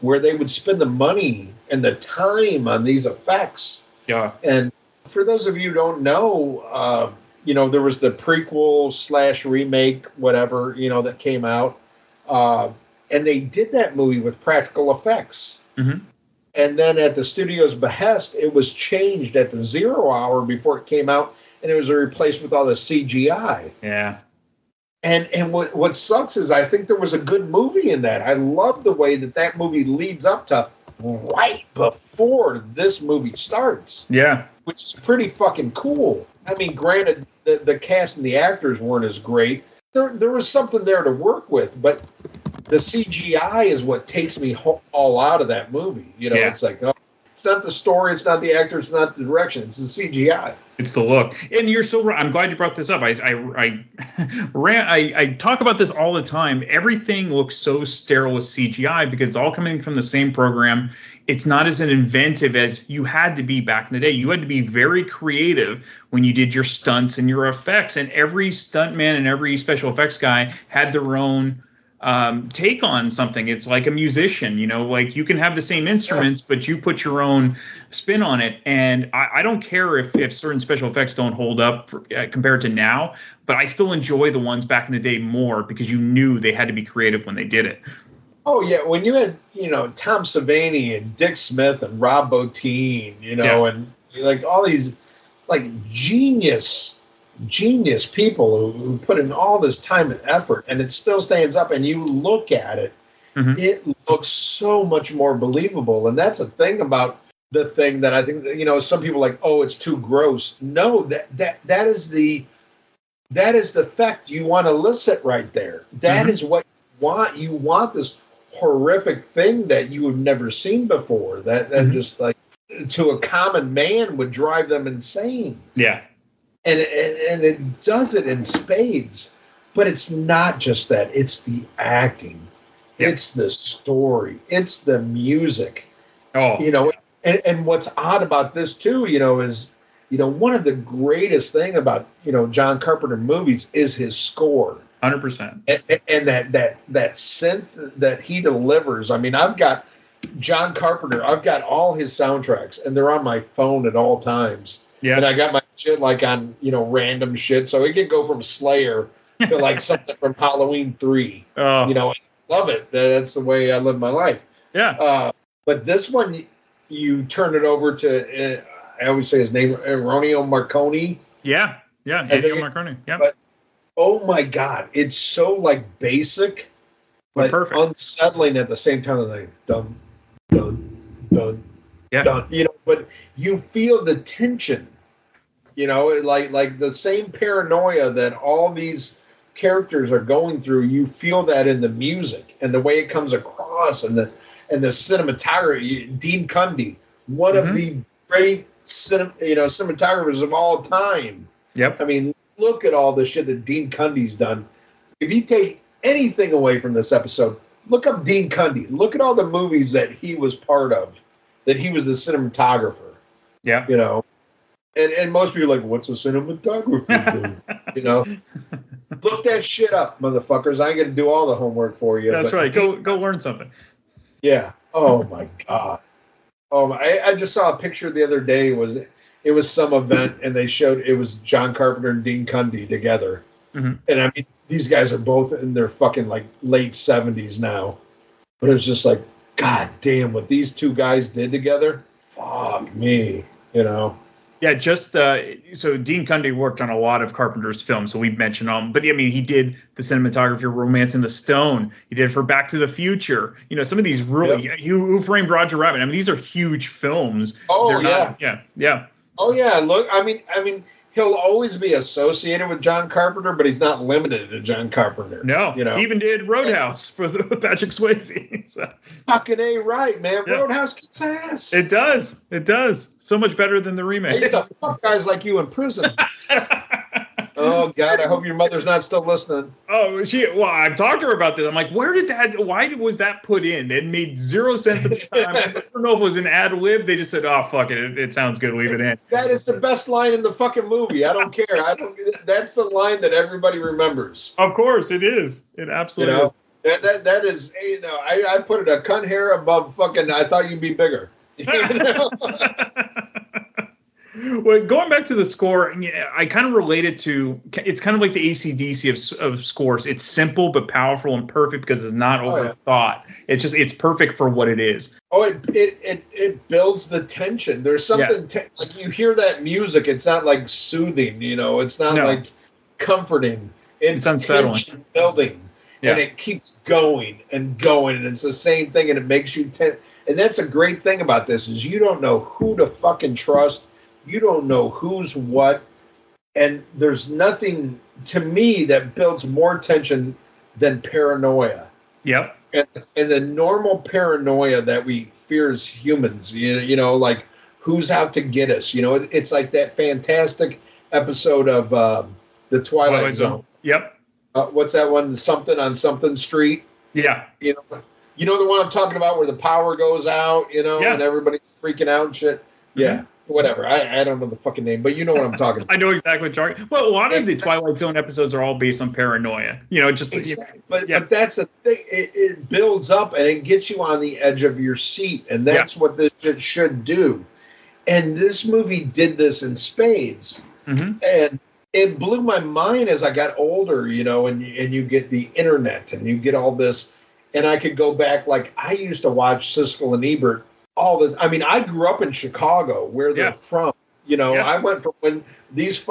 where they would spend the money and the time on these effects. Yeah. And for those of you who don't know, there was the prequel / remake, whatever, that came out. And they did that movie with practical effects. Mm-hmm. And then at the studio's behest, it was changed at the 0 hour before it came out. and it was replaced with all the CGI. Yeah. And what sucks is I think there was a good movie in that. I love the way that movie leads up to right before this movie starts. Yeah. Which is pretty fucking cool. I mean, granted, the cast and the actors weren't as great. There was something there to work with, but the CGI is what takes me all out of that movie. You know, It's like, oh, it's not the story, it's not the actors, it's not the direction, it's the CGI. It's the look. And you're so right. I'm glad you brought this up. I talk about this all the time. Everything looks so sterile with CGI because it's all coming from the same program. It's not as inventive as you had to be back in the day. You had to be very creative when you did your stunts and your effects. And every stuntman and every special effects guy had their own take on something. It's like a musician, you know, like you can have the same instruments, but you put your own spin on it. And I don't care if certain special effects don't hold up compared to now, but I still enjoy the ones back in the day more because you knew they had to be creative when they did it. Oh, yeah. When you had, you know, Tom Savini and Dick Smith and Rob Bottin, you know, and like all these like genius people who put in all this time and effort, and it still stands up, and you look at it, it looks so much more believable. And that's a thing about the thing that I think, you know, some people are like, oh, it's too gross. No, that is the effect you want to elicit right there. That is what you want. You want this horrific thing that you have never seen before, that just like to a common man would drive them insane. Yeah. And it does it in spades. But it's not just that. It's the acting. Yep. It's the story. It's the music. Oh. You know, and what's odd about this, too, you know, is, you know, one of the greatest thing about, you know, John Carpenter movies is his score. 100%. And that synth that he delivers. I mean, I've got John Carpenter. I've got all his soundtracks, and they're on my phone at all times. Yeah. And I got my shit like on, you know, random shit. So it can go from Slayer to like something from Halloween 3. You know, I love it. That's the way I live my life. Yeah. But this one, you turn it over to, I always say his name, Ennio Morricone. Yeah. Yeah. Ennio Morricone. Yeah. But, oh my God, it's so like basic, but perfect, unsettling at the same time. Like dun, dun, dun. Yeah. Done, you know, but you feel the tension, you know, like the same paranoia that all these characters are going through. You feel that in the music and the way it comes across, and the cinematography. Dean Cundey, one of the great cinematographers of all time. Yep. I mean, look at all the shit that Dean Cundey's done. If you take anything away from this episode, look up Dean Cundey. Look at all the movies that he was part of, that he was the cinematographer. Yeah. You know, and most people are like, what's a cinematographer do? You know, look that shit up, motherfuckers. I ain't going to do all the homework for you. That's right. Go learn something. Yeah. Oh my God. Oh my, I just saw a picture the other day. It was some event, and they showed it was John Carpenter and Dean Cundey together. And I mean, these guys are both in their fucking like late 70s now. But it was just like, God damn, what these two guys did together. Fuck me, you know. Yeah, just so Dean Cundey worked on a lot of Carpenter's films, so we've mentioned them. But I mean, he did the cinematography of Romance in the Stone. He did it for Back to the Future. You know, some of these really, Who Framed Roger Rabbit. I mean, these are huge films. Oh, yeah. Oh yeah, look, I mean, he'll always be associated with John Carpenter, but he's not limited to John Carpenter. No, you know, he even did Roadhouse for Patrick Swayze. So. Fucking A right, man. Yeah. Roadhouse kicks ass. It does. So much better than the remake. I used to fuck guys like you in prison. Oh God, I hope your mother's not still listening. Oh, I've talked to her about this. I'm like, why was that put in? It made zero sense at the time. I don't know if it was an ad lib. They just said, oh, fuck it. It sounds good. Leave it in. That is the best line in the fucking movie. I don't care. That's the line that everybody remembers. Of course it is. It absolutely is. That is, you know, I put it a cunt hair above fucking, I thought you'd be bigger. You know? Well, going back to the score, I kind of relate it to, it's kind of like the AC/DC of scores. It's simple but powerful and perfect because it's not overthought. It's perfect for what it is. Oh, it builds the tension. There's something like you hear that music. It's not like soothing, It's not like comforting. It's unsettling. Tension building, and it keeps going and going, and it's the same thing, and it makes you tense. And that's a great thing about this is you don't know who to fucking trust. You don't know who's what. And there's nothing, to me, that builds more tension than paranoia. Yep. And the normal paranoia that we fear as humans, like who's out to get us. It's like that fantastic episode of The Twilight Zone. Yep. What's that one? Something on Something Street. Yeah. You know the one I'm talking about where the power goes out, and everybody's freaking out and shit? Yeah, whatever. I don't know the fucking name, but you know what I'm talking about. I know exactly what you're talking about. Well, a lot of the Twilight Zone episodes are all based on paranoia. Exactly. But that's the thing. It builds up and it gets you on the edge of your seat, and that's what this shit should do. And this movie did this in spades. Mm-hmm. And it blew my mind as I got older, and you get the internet and you get all this. And I could go back, like, I used to watch Siskel and Ebert I grew up in Chicago, where they're from. I went from when these two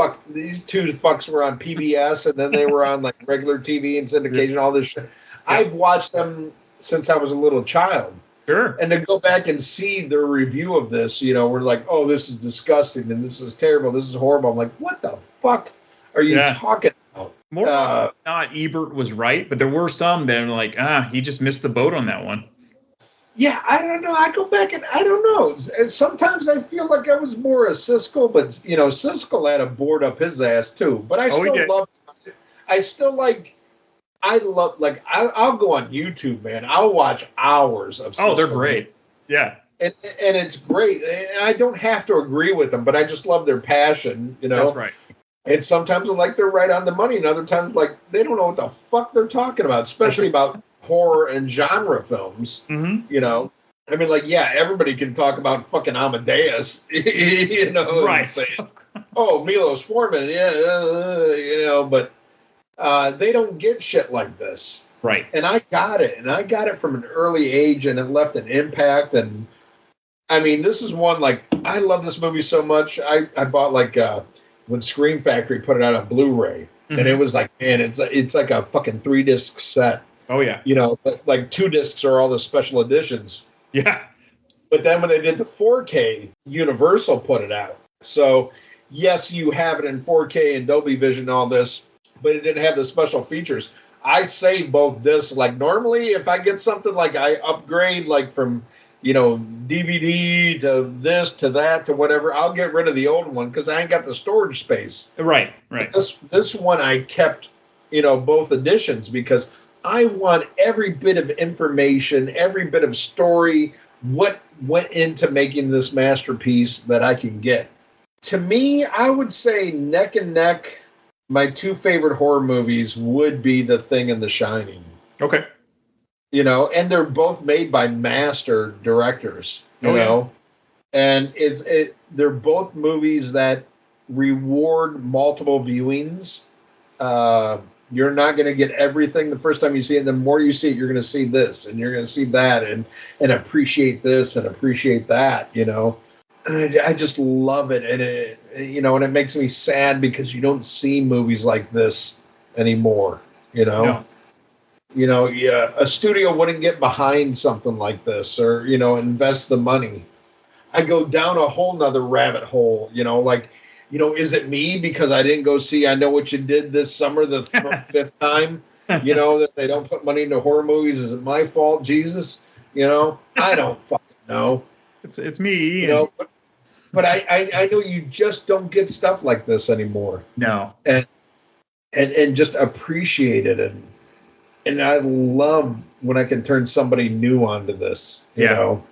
fucks were on PBS, and then they were on, like, regular TV and syndication, all this shit. I've watched them since I was a little child. Sure. And to go back and see their review of this, we're like, oh, this is disgusting, and this is terrible, this is horrible. I'm like, what the fuck are you talking about? More not Ebert was right, but there were some that were like, he just missed the boat on that one. Yeah, I don't know. I go back and I don't know. Sometimes I feel like I was more a Siskel, but Siskel had a board up his ass too. But I still love. I still like. I love I'll go on YouTube, man. I'll watch hours of Siskel. Oh, they're great. Yeah. And it's great. And I don't have to agree with them, but I just love their passion. That's right. And sometimes I'm like they're right on the money, and other times like they don't know what the fuck they're talking about, especially about horror and genre films. Mm-hmm. Everybody can talk about fucking Amadeus, right? Milos Forman, but they don't get shit like this, right? And I got it from an early age, and it left an impact. And I mean, this is one, like, I love this movie so much. I bought when Scream Factory put it out on Blu-ray, and it was like, man, it's like a fucking 3-disc set. Oh yeah. But like 2 discs are all the special editions. Yeah. But then when they did the 4K, Universal put it out. So yes, you have it in 4K and Dolby Vision and all this, but it didn't have the special features. I save both discs. Like normally if I get something like I upgrade like from DVD to this to that to whatever, I'll get rid of the old one because I ain't got the storage space. Right. This one I kept, both editions because I want every bit of information, every bit of story, what went into making this masterpiece that I can get. To me, I would say neck and neck, my 2 favorite horror movies would be The Thing and The Shining. Okay. And they're both made by master directors, know, and they're both movies that reward multiple viewings. You're not going to get everything the first time you see it. The more you see it, you're going to see this, and you're going to see that, and appreciate this and appreciate that, And I just love it, and and it makes me sad because you don't see movies like this anymore, No. A studio wouldn't get behind something like this or, invest the money. I go down a whole nother rabbit hole, is it me because I didn't go see I Know What You Did this summer the 5th time, that they don't put money into horror movies? Is it my fault, Jesus? I don't fucking know. It's me. But I know you just don't get stuff like this anymore. No. And just appreciate it. And I love when I can turn somebody new onto this, you know.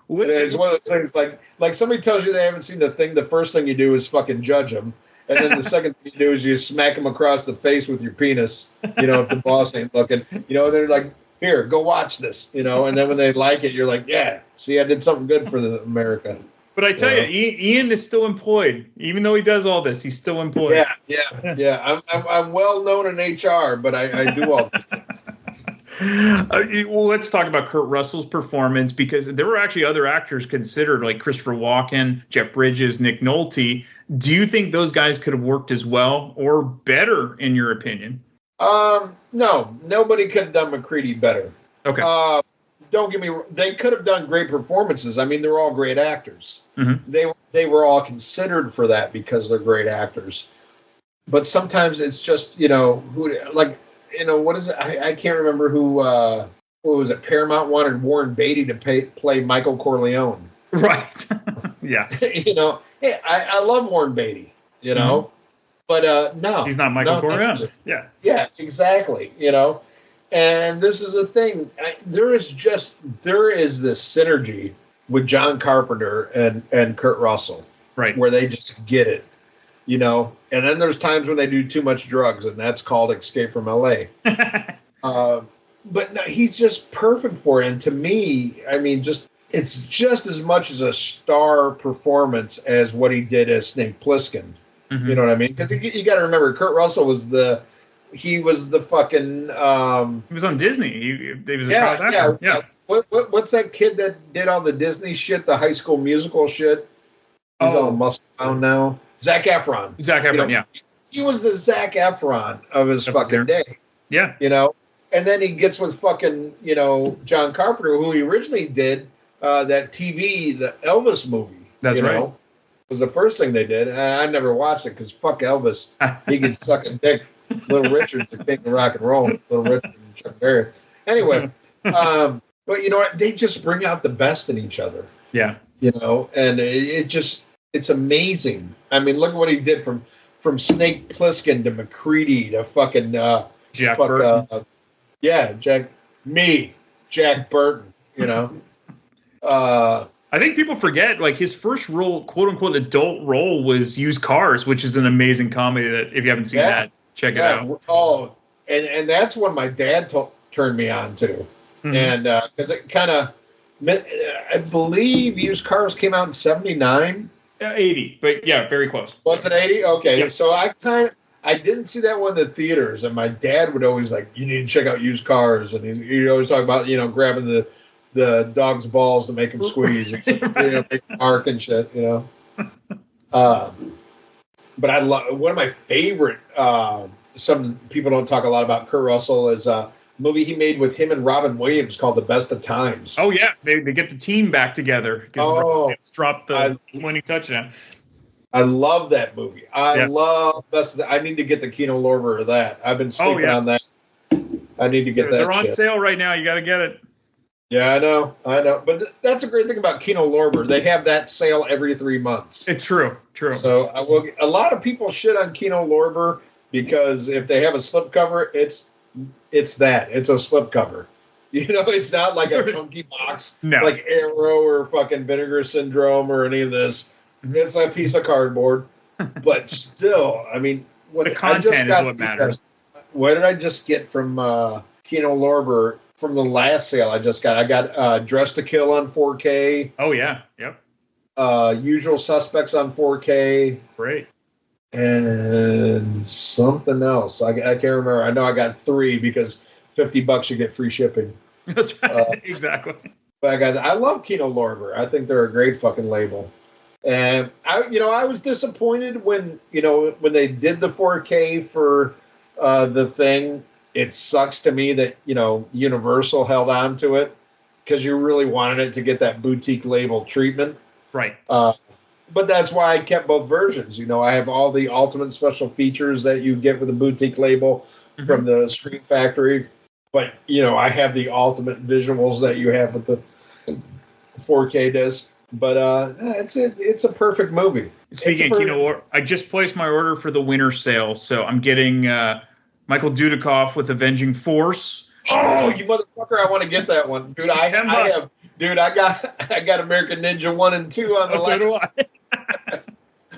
It's one of those things like somebody tells you they haven't seen The Thing, the first thing you do is fucking judge them. And then the second thing you do is you smack them across the face with your penis, if the boss ain't looking. They're like, here, go watch this, And then when they like it, you're like, yeah, see, I did something good for America. But I tell you, Ian is still employed. Even though he does all this, he's still employed. Yeah. I'm well known in HR, but I do all this. Well, let's talk about Kurt Russell's performance, because there were actually other actors considered, like Christopher Walken, Jeff Bridges, Nick Nolte. Do you think those guys could have worked as well or better, in your opinion? No, nobody could have done McCready better. Okay. Don't get me wrong. They could have done great performances. I mean, they're all great actors. Mm-hmm. They were all considered for that because they're great actors. But sometimes it's just, what is it? I can't remember who, what was it? Paramount wanted Warren Beatty to play Michael Corleone. Right. Yeah. Hey, I love Warren Beatty, but no. He's not Michael Corleone. Yeah. Yeah, exactly. And this is the thing. There is this synergy with John Carpenter and Kurt Russell. Right. Where they just get it. And then there's times when they do too much drugs, and that's called Escape from L.A. But no, he's just perfect for it. And to me, I mean, it's just as much as a star performance as what he did as Snake Plissken. Mm-hmm. You know what I mean? Because you got to remember, Kurt Russell was the fucking. He was on Disney. He was a child actor. Yeah. What's that kid that did all the Disney shit, the High School Musical shit? He's all muscle-bound now. Zac Efron. Yeah. He was the Zac Efron of his fucking day. Yeah. And then he gets with fucking, John Carpenter, who he originally did that TV, the Elvis movie. That's right. Was the first thing they did. I never watched it because fuck Elvis. He could suck a dick. Little Richard's the king of rock and roll. Little Richard and Chuck Berry. Anyway, but you know what? They just bring out the best in each other. Yeah. And it's amazing. I mean, look at what he did from Snake Plissken to McCready to fucking Jack Burton. Jack Burton. I think people forget, like, his first role, quote unquote, adult role was Used Cars, which is an amazing comedy that, if you haven't seen that, check it out. Oh, and that's when my dad turned me on to. Mm-hmm. And because it kind of, I believe Used Cars came out in 79. 80, but yeah, very close. Was it 80? Okay, yep. So I didn't see that one in the theaters, and my dad would always you need to check out Used Cars, and he'd always talk about, grabbing the dog's balls to make him squeeze, and make him bark and shit, But I love one of my favorite. Some people don't talk a lot about Kurt Russell is a movie he made with him and Robin Williams called The Best of Times. Oh yeah, they get the team back together because Robin Williams dropped the winning touchdown. I love that movie. I love Best of I need to get the Kino Lorber of that. I've been sleeping on that. I need to get that. They're on sale right now. You got to get it. Yeah, I know. But that's a great thing about Kino Lorber. They have that sale every 3 months. It's true. So a lot of people shit on Kino Lorber because if they have a slipcover, it's that. It's a slipcover. It's not like a chunky box like Arrow or fucking Vinegar Syndrome or any of this. It's a piece of cardboard. But still, I mean, the content is what matters. What did I just get from Kino Lorber from the last sale I just got? I got Dress to Kill on 4K. Oh, yeah. Yep. Usual Suspects on 4K. Great. And something else. I can't remember. I know I got 3 because $50 you get free shipping. That's right. Exactly. But I love Kino Lorber. I think they're a great fucking label. And I was disappointed when they did the 4K for the thing. It sucks to me that Universal held on to it because you really wanted it to get that boutique label treatment. Right. But that's why I kept both versions. I have all the ultimate special features that you get with a boutique label from the Screen Factory. But, I have the ultimate visuals that you have with the 4K disc. But it's a perfect movie. Speaking of Kino, I just placed my order for the winter sale. So I'm getting Michael Dudikoff with Avenging Force. Oh, you motherfucker! I want to get that one, dude. I got American Ninja 1 and 2 on the list. So do I.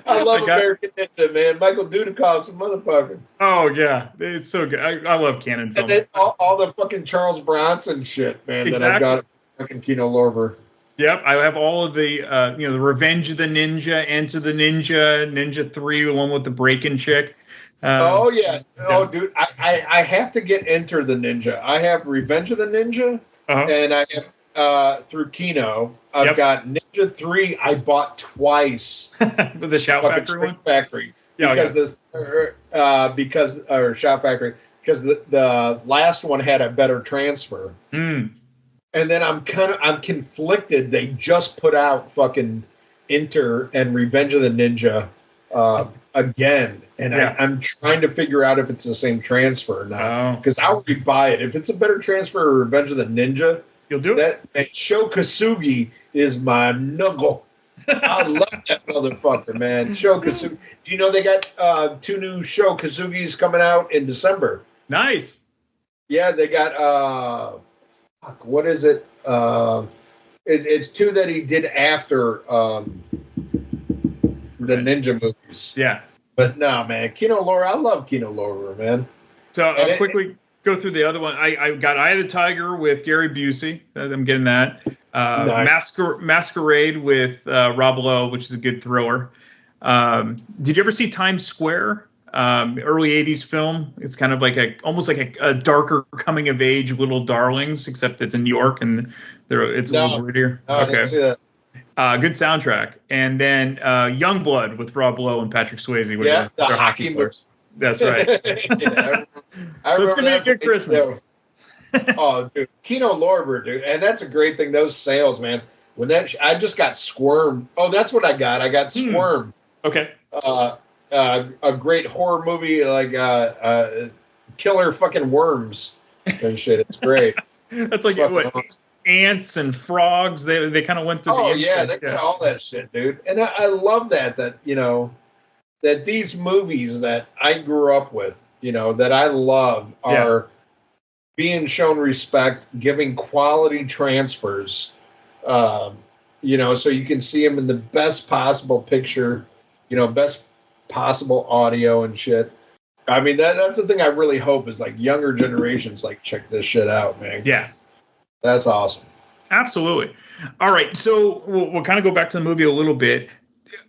I love American Ninja, man. Michael Dudikoff's a motherfucker. Oh yeah, it's so good. I love canon films. And then all the fucking Charles Bronson shit, man. Exactly. That I've got fucking Kino Lorber. Yep, I have all of the, the Revenge of the Ninja, Enter the Ninja, Ninja 3, the one with the break-in chick. Oh, yeah. Oh, dude, I have to get Enter the Ninja. I have Revenge of the Ninja, and I have, through Kino, I've got Ninja 3 I bought twice. With the Shout Factory one? Factory. Yeah, because Shout Factory, because the last one had a better transfer. And then I'm conflicted. They just put out fucking Enter and Revenge of the Ninja again, and I'm trying to figure out if it's the same transfer or not. Because I would buy it if it's a better transfer of Revenge of the Ninja. You'll do it. That Sho Kosugi is my nuggle. I love that motherfucker, man. Sho Kosugi. Do you know they got 2 new Sho Kosugis coming out in December? Nice. Yeah, they got what is it? It's 2 that he did after the Ninja movies. Yeah. But no, man, Kino Lorber, I love Kino Lorber, man. So I'll quickly go through the other one. I got Eye of the Tiger with Gary Busey. I'm getting that. Nice. Masquerade with Rob Lowe, which is a good thriller. Did you ever see Times Square? Early 80s film. It's kind of like almost like a darker coming of age Little Darlings, except it's in New York and it's a little grittier. No, I didn't see that. Good soundtrack. And then Youngblood with Rob Lowe and Patrick Swayze. With the their hockey players. That's right. I So it's going to be a good Christmas. Oh, dude. Kino Lorber, dude. And that's a great thing. Those sales, man. When I just got Squirm. Oh, that's what I got. I got Squirm. Okay. A great horror movie, like killer fucking worms and shit. It's great. That's like what, ants and frogs. They kind of went through. Oh yeah, they got all that shit, dude. And I love that that these movies that I grew up with, that I love are being shown respect, giving quality transfers. So you can see them in the best possible picture, best possible audio and shit. I mean, that's the thing I really hope is like younger generations check this shit out, man. Yeah. That's awesome. Absolutely. All right. So we'll kind of go back to the movie a little bit.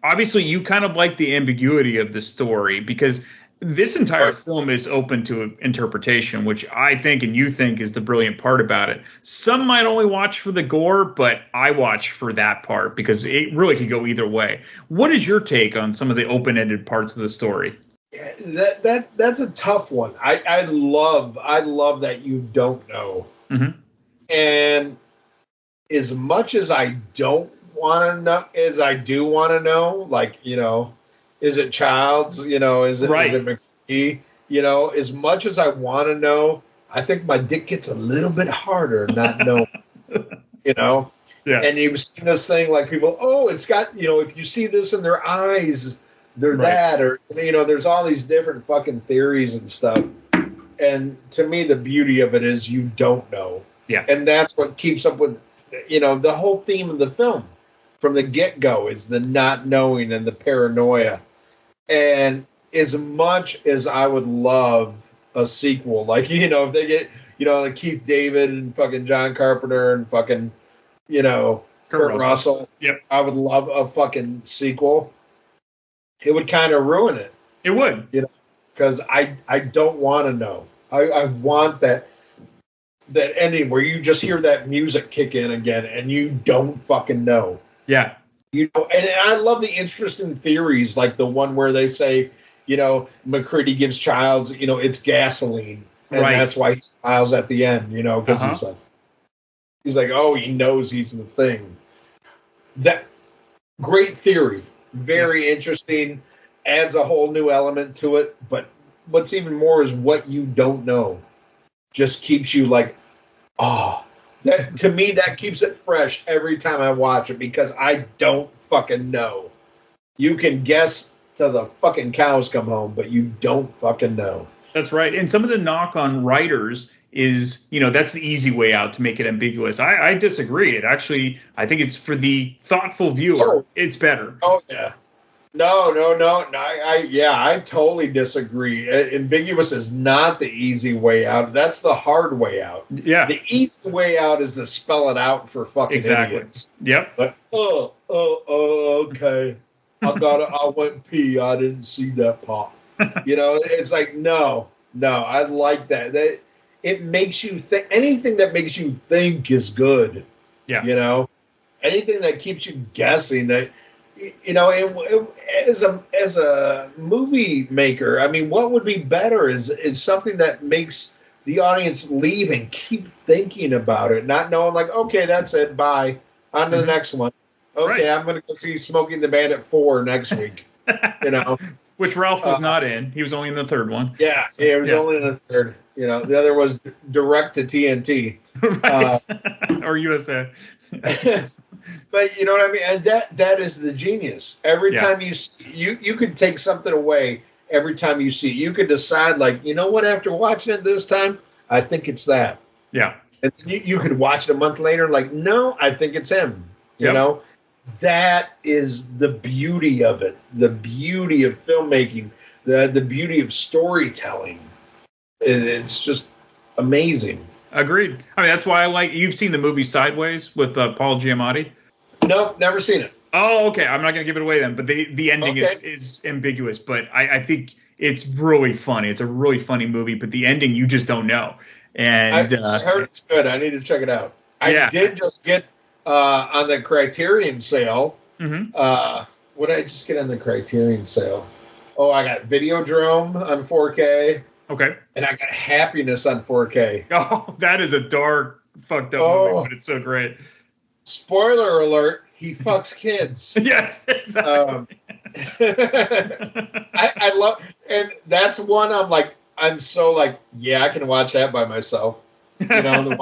Obviously, you kind of like the ambiguity of the story because this entire film is open to interpretation, which I think and you think is the brilliant part about it. Some might only watch for the gore, but I watch for that part because it really could go either way. What is your take on some of the open-ended parts of the story? That's a tough one. I love that you don't know. Mm-hmm. And as much as I don't want to know, as I do want to know, is it Childs? Is it McGee? As much as I want to know, I think my dick gets a little bit harder not knowing. Yeah. And you've seen this thing people, it's got, if you see this in their eyes, they're that, or there's all these different fucking theories and stuff. And to me, the beauty of it is you don't know. Yeah. And that's what keeps up with, the whole theme of the film from the get-go is the not knowing and the paranoia. And as much as I would love a sequel, if they get, like Keith David and fucking John Carpenter and fucking, Kurt Russell. Yep. I would love a fucking sequel. It would kind of ruin it. It would. Because I don't want to know. I want that ending where you just hear that music kick in again and you don't fucking know. Yeah. And I love the interesting theories, like the one where they say, McCready gives Childs, it's gasoline. And that's why he smiles at the end, because he's like, oh, he knows he's the thing. That great theory. Very interesting. Adds a whole new element to it. But what's even more is what you don't know. Just keeps you that to me, that keeps it fresh every time I watch it because I don't fucking know. You can guess till the fucking cows come home, but you don't fucking know. That's right. And some of the knock on writers is, that's the easy way out to make it ambiguous. I disagree. It actually, I think it's for the thoughtful viewer, it's better. Oh, yeah. No. I totally disagree. Ambiguous is not the easy way out. That's the hard way out. Yeah. The easy way out is to spell it out for fucking idiots. Yep. But, okay. I went pee. I didn't see that pop. It's like, no, I like that. It makes you think. Anything that makes you think is good. Yeah. Anything that keeps you guessing that, as a movie maker, I mean, what would be better is something that makes the audience leave and keep thinking about it, not knowing like, okay, that's it, bye, on to the next one. Okay, I'm going to go see Smokey and the Bandit 4 next week. Which Ralph was not in. He was only in the third one. Yeah, so, he was only in the third. The other was direct to TNT. Right. Or USA. But you know what I mean? And that is the genius. Every time you could take something away every time you see it. You could decide, like, you know what, after watching it this time, I think it's that. Yeah. And you could watch it a month later, like, no, I think it's him. You know? That is the beauty of it. The beauty of filmmaking. The beauty of storytelling. It's just amazing. Agreed. I mean, that's why you've seen the movie Sideways with Paul Giamatti? Nope, never seen it. Oh, okay. I'm not going to give it away then, but the ending is ambiguous, but I think it's really funny. It's a really funny movie, but the ending, you just don't know. And I heard it's good. I need to check it out. I did just get on the Criterion sale. Mm-hmm. What did I just get on the Criterion sale? Oh, I got Videodrome on 4K. Okay. And I got Happiness on 4K. Oh, that is a dark, fucked up movie, but it's so great. Spoiler alert, he fucks kids. Yes, exactly. I love, and that's one I'm so like, yeah, I can watch that by myself. The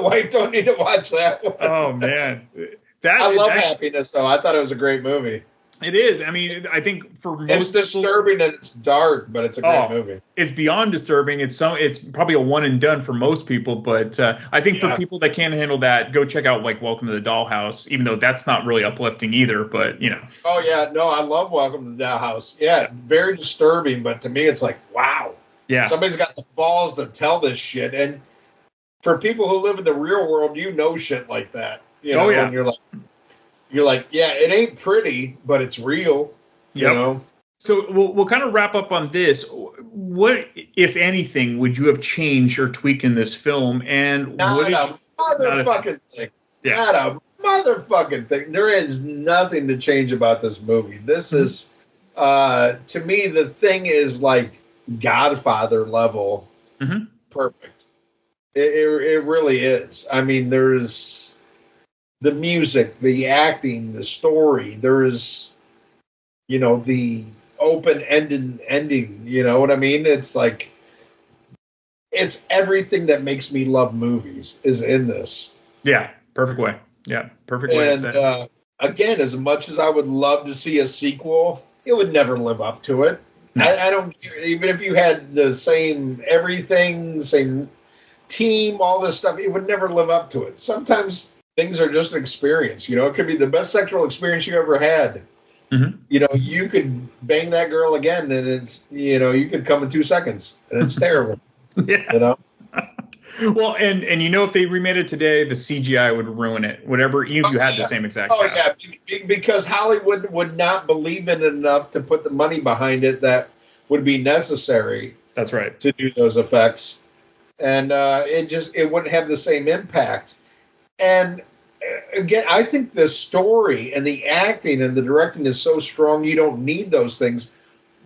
wife don't need to watch that one. Oh, man. I love Happiness, though. I thought it was a great movie. It is. I mean, I think for most it's disturbing and it's dark, but it's a great movie. It's beyond disturbing. It's probably a one and done for most people, but I think for people that can't handle that, go check out like Welcome to the Dollhouse, even though that's not really uplifting either. But Oh yeah, no, I love Welcome to the Dollhouse. Yeah, very disturbing, but to me, it's like, wow. Yeah, somebody's got the balls to tell this shit, and for people who live in the real world, shit like that. And you're like, yeah, it ain't pretty, but it's real. You know? So we'll kind of wrap up on this. What, if anything, would you have changed or tweaked in this film? And not a motherfucking thing. Yeah. Not a motherfucking thing. There is nothing to change about this movie. This is, to me, the thing is like Godfather level perfect. It really is. I mean, there's the music, the acting, the story. There is, the open-ended ending. You know what I mean? It's like, it's everything that makes me love movies is in this. Yeah, perfect way. Yeah, perfect way to say it. Again, as much as I would love to see a sequel, it would never live up to it. No. I don't care. Even if you had the same everything, same team, all this stuff, it would never live up to it. Sometimes things are just an experience. It could be the best sexual experience you ever had. Mm-hmm. You could bang that girl again, and it's, you could come in 2 seconds, and it's terrible. Yeah. Well, and if they remade it today, the CGI would ruin it. Whatever, even if you had the same exact cast. Yeah, because Hollywood would not believe in it enough to put the money behind it that would be necessary. That's right. To do those effects, and it wouldn't have the same impact. And again, I think the story and the acting and the directing is so strong, you don't need those things.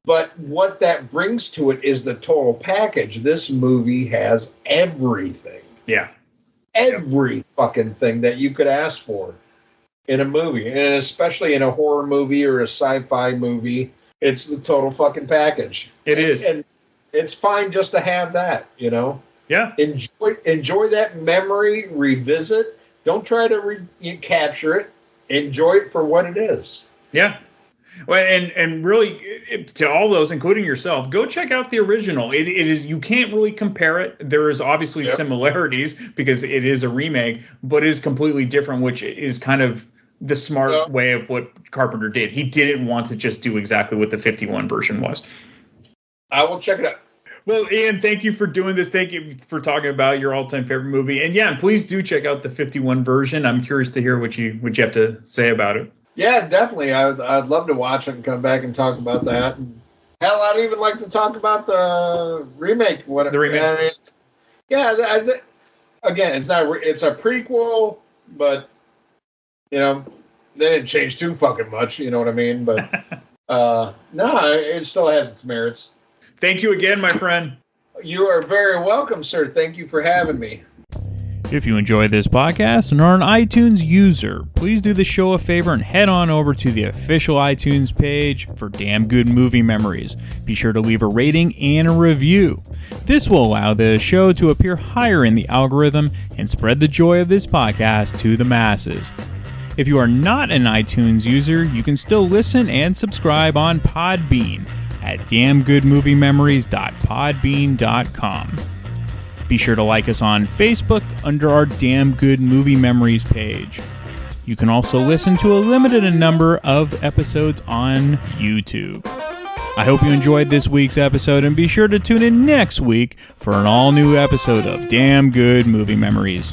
But what that brings to it is the total package. This movie has everything. Yeah. Every fucking thing that you could ask for in a movie. And especially in a horror movie or a sci-fi movie, it's the total fucking package. It is. And it's fine just to have that, Yeah. Enjoy that memory, revisit. Don't try to capture it. Enjoy it for what it is. Yeah. Well, and really, to all those, including yourself, go check out the original. It is, you can't really compare it. There is obviously similarities because it is a remake, but it is completely different, which is kind of the smart way of what Carpenter did. He didn't want to just do exactly what the 51 version was. I will check it out. Well, Ian, thank you for doing this. Thank you for talking about your all-time favorite movie. And yeah, please do check out the 51 version. I'm curious to hear what you have to say about it. Yeah, definitely. I'd love to watch it and come back and talk about that. And hell, I'd even like to talk about the remake. The remake. Again, it's a prequel, but they didn't change too fucking much. You know what I mean? But no, it still has its merits. Thank you again, my friend. You are very welcome, sir. Thank you for having me. If you enjoyed this podcast and are an iTunes user, please do the show a favor and head on over to the official iTunes page for Damn Good Movie Memories. Be sure to leave a rating and a review. This will allow the show to appear higher in the algorithm and spread the joy of this podcast to the masses. If you are not an iTunes user, you can still listen and subscribe on Podbean at damngoodmoviememories.podbean.com. Be sure to like us on Facebook under our Damn Good Movie Memories page. You can also listen to a limited number of episodes on YouTube. I hope you enjoyed this week's episode, and be sure to tune in next week for an all-new episode of Damn Good Movie Memories.